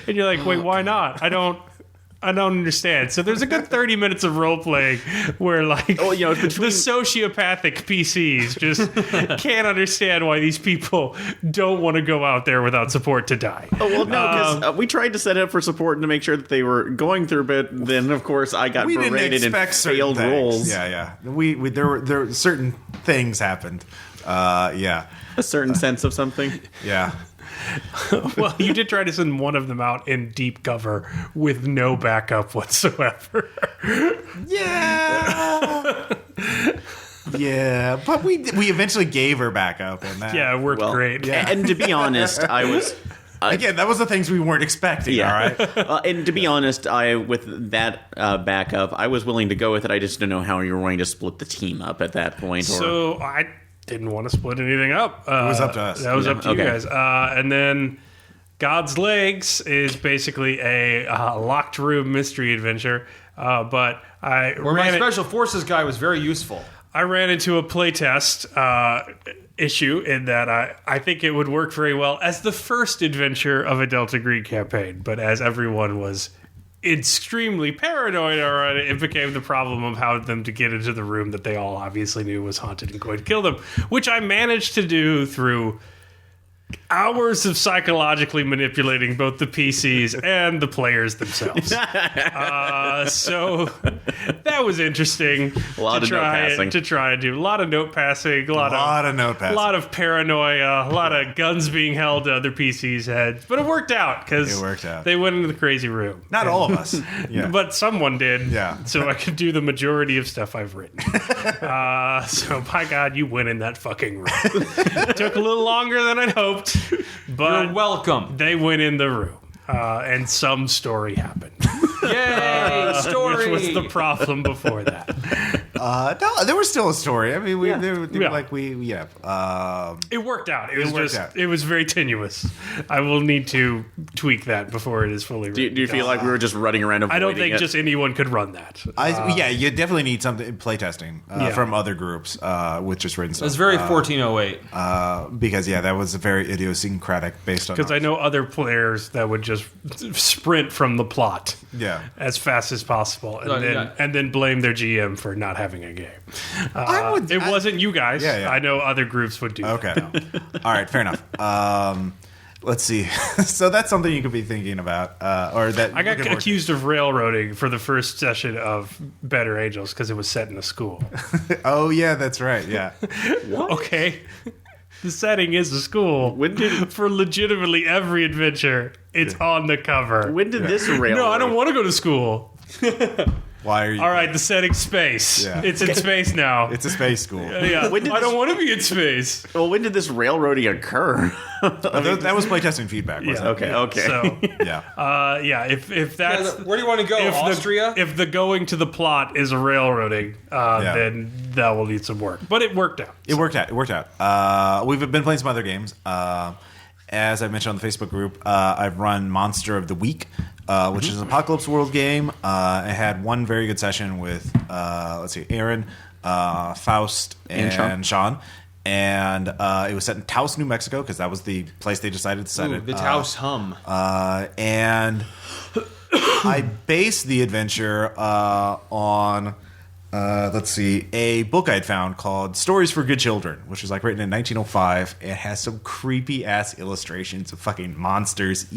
And you're like, wait, why not? I I don't understand. So there's a good 30 minutes of role playing where like the sociopathic PCs just can't understand why these people don't want to go out there without support to die. Oh well, no, because we tried to set it up for support and to make sure that they were going through, but then of course I got berated and failed rolls. Yeah. We there were certain things happened. A certain sense of something. Yeah. Well, you did try to send one of them out in deep cover with no backup whatsoever. Yeah. Yeah, but we eventually gave her backup, and that it worked great. Yeah. And to be honest, I was again, that was the things we weren't expecting. Yeah. All right. And to be honest, with that backup, I was willing to go with it. I just didn't know how you were going to split the team up at that point. So I didn't want to split anything up. It was up to us. That was up to you guys. And then God's Legs is basically a locked room mystery adventure. But my special forces guy was very useful. I ran into a playtest issue in that I think it would work very well as the first adventure of a Delta Green campaign. But as everyone was extremely paranoid already, it became the problem of how them to get into the room that they all obviously knew was haunted and going to kill them, which I managed to do through hours of psychologically manipulating both the PCs and the players themselves. So that was interesting. A lot of note passing. To try and do a lot of note passing, a lot of note passing, a lot of paranoia, a lot of guns being held to other PCs' heads. But it worked out because they went into the crazy room. Not all of us, but someone did. Yeah. So I could do the majority of stuff I've written. So by God, you went in that fucking room. It took a little longer than I'd hoped. But you're welcome. They went in the room, and some story happened. Yay, story! Which was the problem before that. No, there was still a story. I mean, it worked out. It was very tenuous. I will need to tweak that before it is fully written. Do you feel like we were just running around avoiding I don't think just anyone could run that. You definitely need something playtesting from other groups with just written stuff. It was very 1408. Because that was very idiosyncratic based on. Because I know other players that would just sprint from the plot. Yeah. As fast as possible, and then blame their GM for not having a game. It wasn't you guys. Yeah. I know other groups would do that. Okay. All right, fair enough. Let's see. So that's something you could be thinking about, or that I got accused of railroading for the first session of Better Angels because it was set in a school. Oh yeah, that's right. Yeah. Okay. The setting is a school. For legitimately every adventure, it's on the cover. When did this railroad? No, I don't want to go to school. Why are you? All right, the setting's space. Yeah. It's in space now. It's a space school. Yeah. I don't want to be in space. Well, when did this railroading occur? That was playtesting feedback. Wasn't it? Okay. So, yeah. If that's where do you want to go? Austria? If the going to the plot is a railroading, then that will need some work. But it worked out. It worked out. We've been playing some other games. As I mentioned on the Facebook group, I've run Monster of the Week, which is an Apocalypse World game. I had one very good session with, Aaron, Faust, and Sean. And it was set in Taos, New Mexico, because that was the place they decided to set it. The Taos hum. And I based the adventure on... a book I'd found called Stories for Good Children, which was written in 1905. It has some creepy ass illustrations of fucking monsters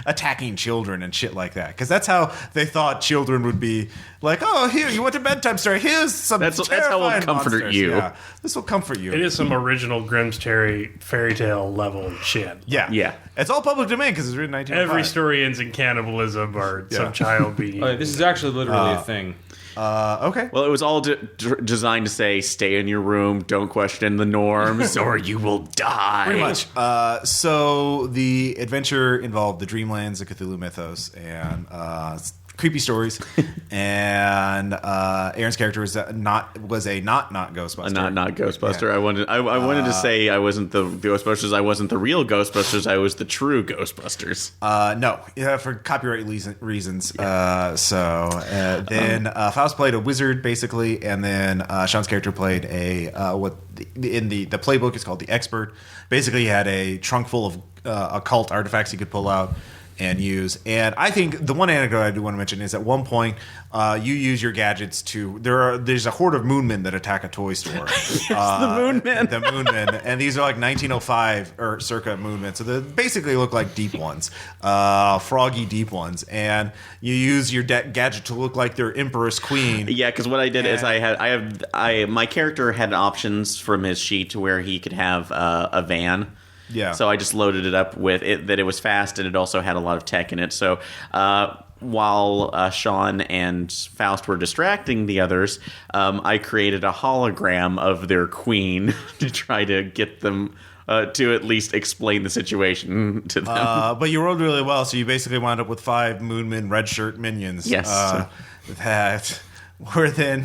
attacking children and shit like that. Because that's how they thought children would be. Oh, here, you want a bedtime story? Here's some That's how we'll comfort monsters. you. Yeah, this will comfort you. It is some original Grimm's fairy tale level shit. Yeah. It's all public domain because it's written in 1905. Every story ends in cannibalism or some child being. This is actually literally a thing. Okay. Well, it was all designed to say, stay in your room, don't question the norms, or you will die. Pretty much. So the adventure involved the Dreamlands, the Cthulhu mythos, and creepy stories. And Aaron's character was a not Ghostbuster. A not Ghostbuster. Yeah. I wanted to say I wasn't the Ghostbusters. I wasn't the real Ghostbusters. I was the true Ghostbusters. No, for copyright reasons. Then Faust played a wizard basically, and then Sean's character played what in the playbook is called the expert. Basically, he had a trunk full of occult artifacts he could pull out. and use. And I think the one anecdote I do want to mention is at one point you use your gadgets to there's a horde of moonmen that attack a toy store. Yes, the moonmen. The moonmen, and these are like 1905 or circa moonmen, so they basically look like deep ones, froggy deep ones. And you use your gadget to look like their empress queen. Yeah, because what I did is my character had options from his sheet where he could have a van. Yeah. So I just loaded it up with it that it was fast and it also had a lot of tech in it. So while Sean and Faust were distracting the others, I created a hologram of their queen to try to get them to at least explain the situation to them. But you rolled really well, so you basically wound up with 5 Moonmen red shirt minions. Yes. That were then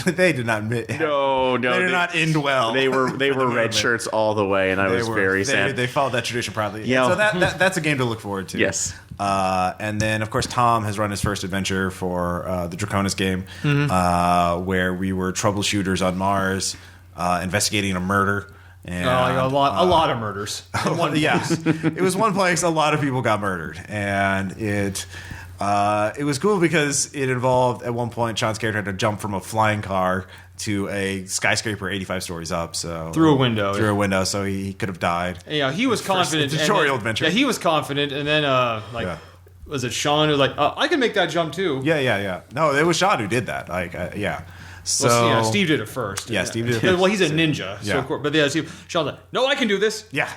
they did not. No, they did not end well. They were red shirts all the way, and I was very sad. They followed that tradition proudly. Yeah. So that's a game to look forward to. Yes. And then, of course, Tom has run his first adventure for the Draconis game, where we were troubleshooters on Mars, investigating a murder. And, a lot of murders. It was one place. A lot of people got murdered, and it was cool because it involved at one point Sean's character had to jump from a flying car to a skyscraper 85 stories up, so through a window, so he could have died. Yeah, he was confident. Tutorial adventure. Yeah, he was confident, and then was it Sean who was like, I can make that jump too? Yeah. No, it was Sean who did that. So well, Steve did it first. Yeah, Steve did it. Well, he's a ninja, so of course. But yeah, Sean's like, no, I can do this. Yeah.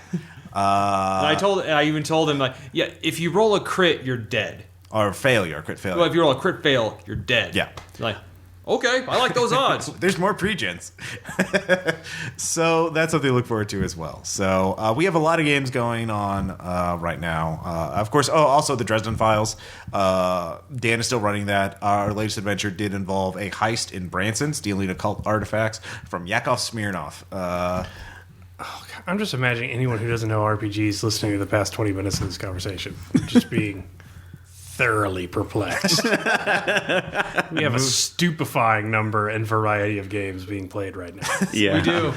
And I even told him if you roll a crit, you're dead. Or failure, crit failure. Well, if you roll a crit fail, you're dead. Yeah. Like, okay, I like those odds. There's more pre-gens. So that's something to look forward to as well. So we have a lot of games going on right now. Of course, also the Dresden Files. Dan is still running that. Our latest adventure did involve a heist in Branson, stealing occult artifacts from Yakov Smirnov. I'm just imagining anyone who doesn't know RPGs listening to the past 20 minutes of this conversation. Just being thoroughly perplexed. We have a stupefying number and variety of games being played right now. Yeah, we do.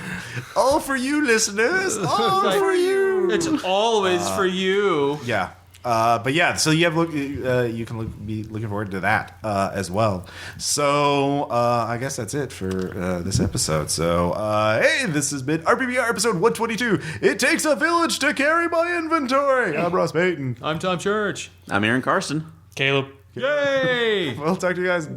All for you, listeners. All for you. It's always for you. Yeah. But yeah, so you have you can be looking forward to that as well. So I guess that's it for this episode. So hey, this has been RPPR episode 122. It takes a village to carry my inventory. I'm Ross Payton. I'm Tom Church. I'm Aaron Carson. Caleb. Yay! We'll talk to you guys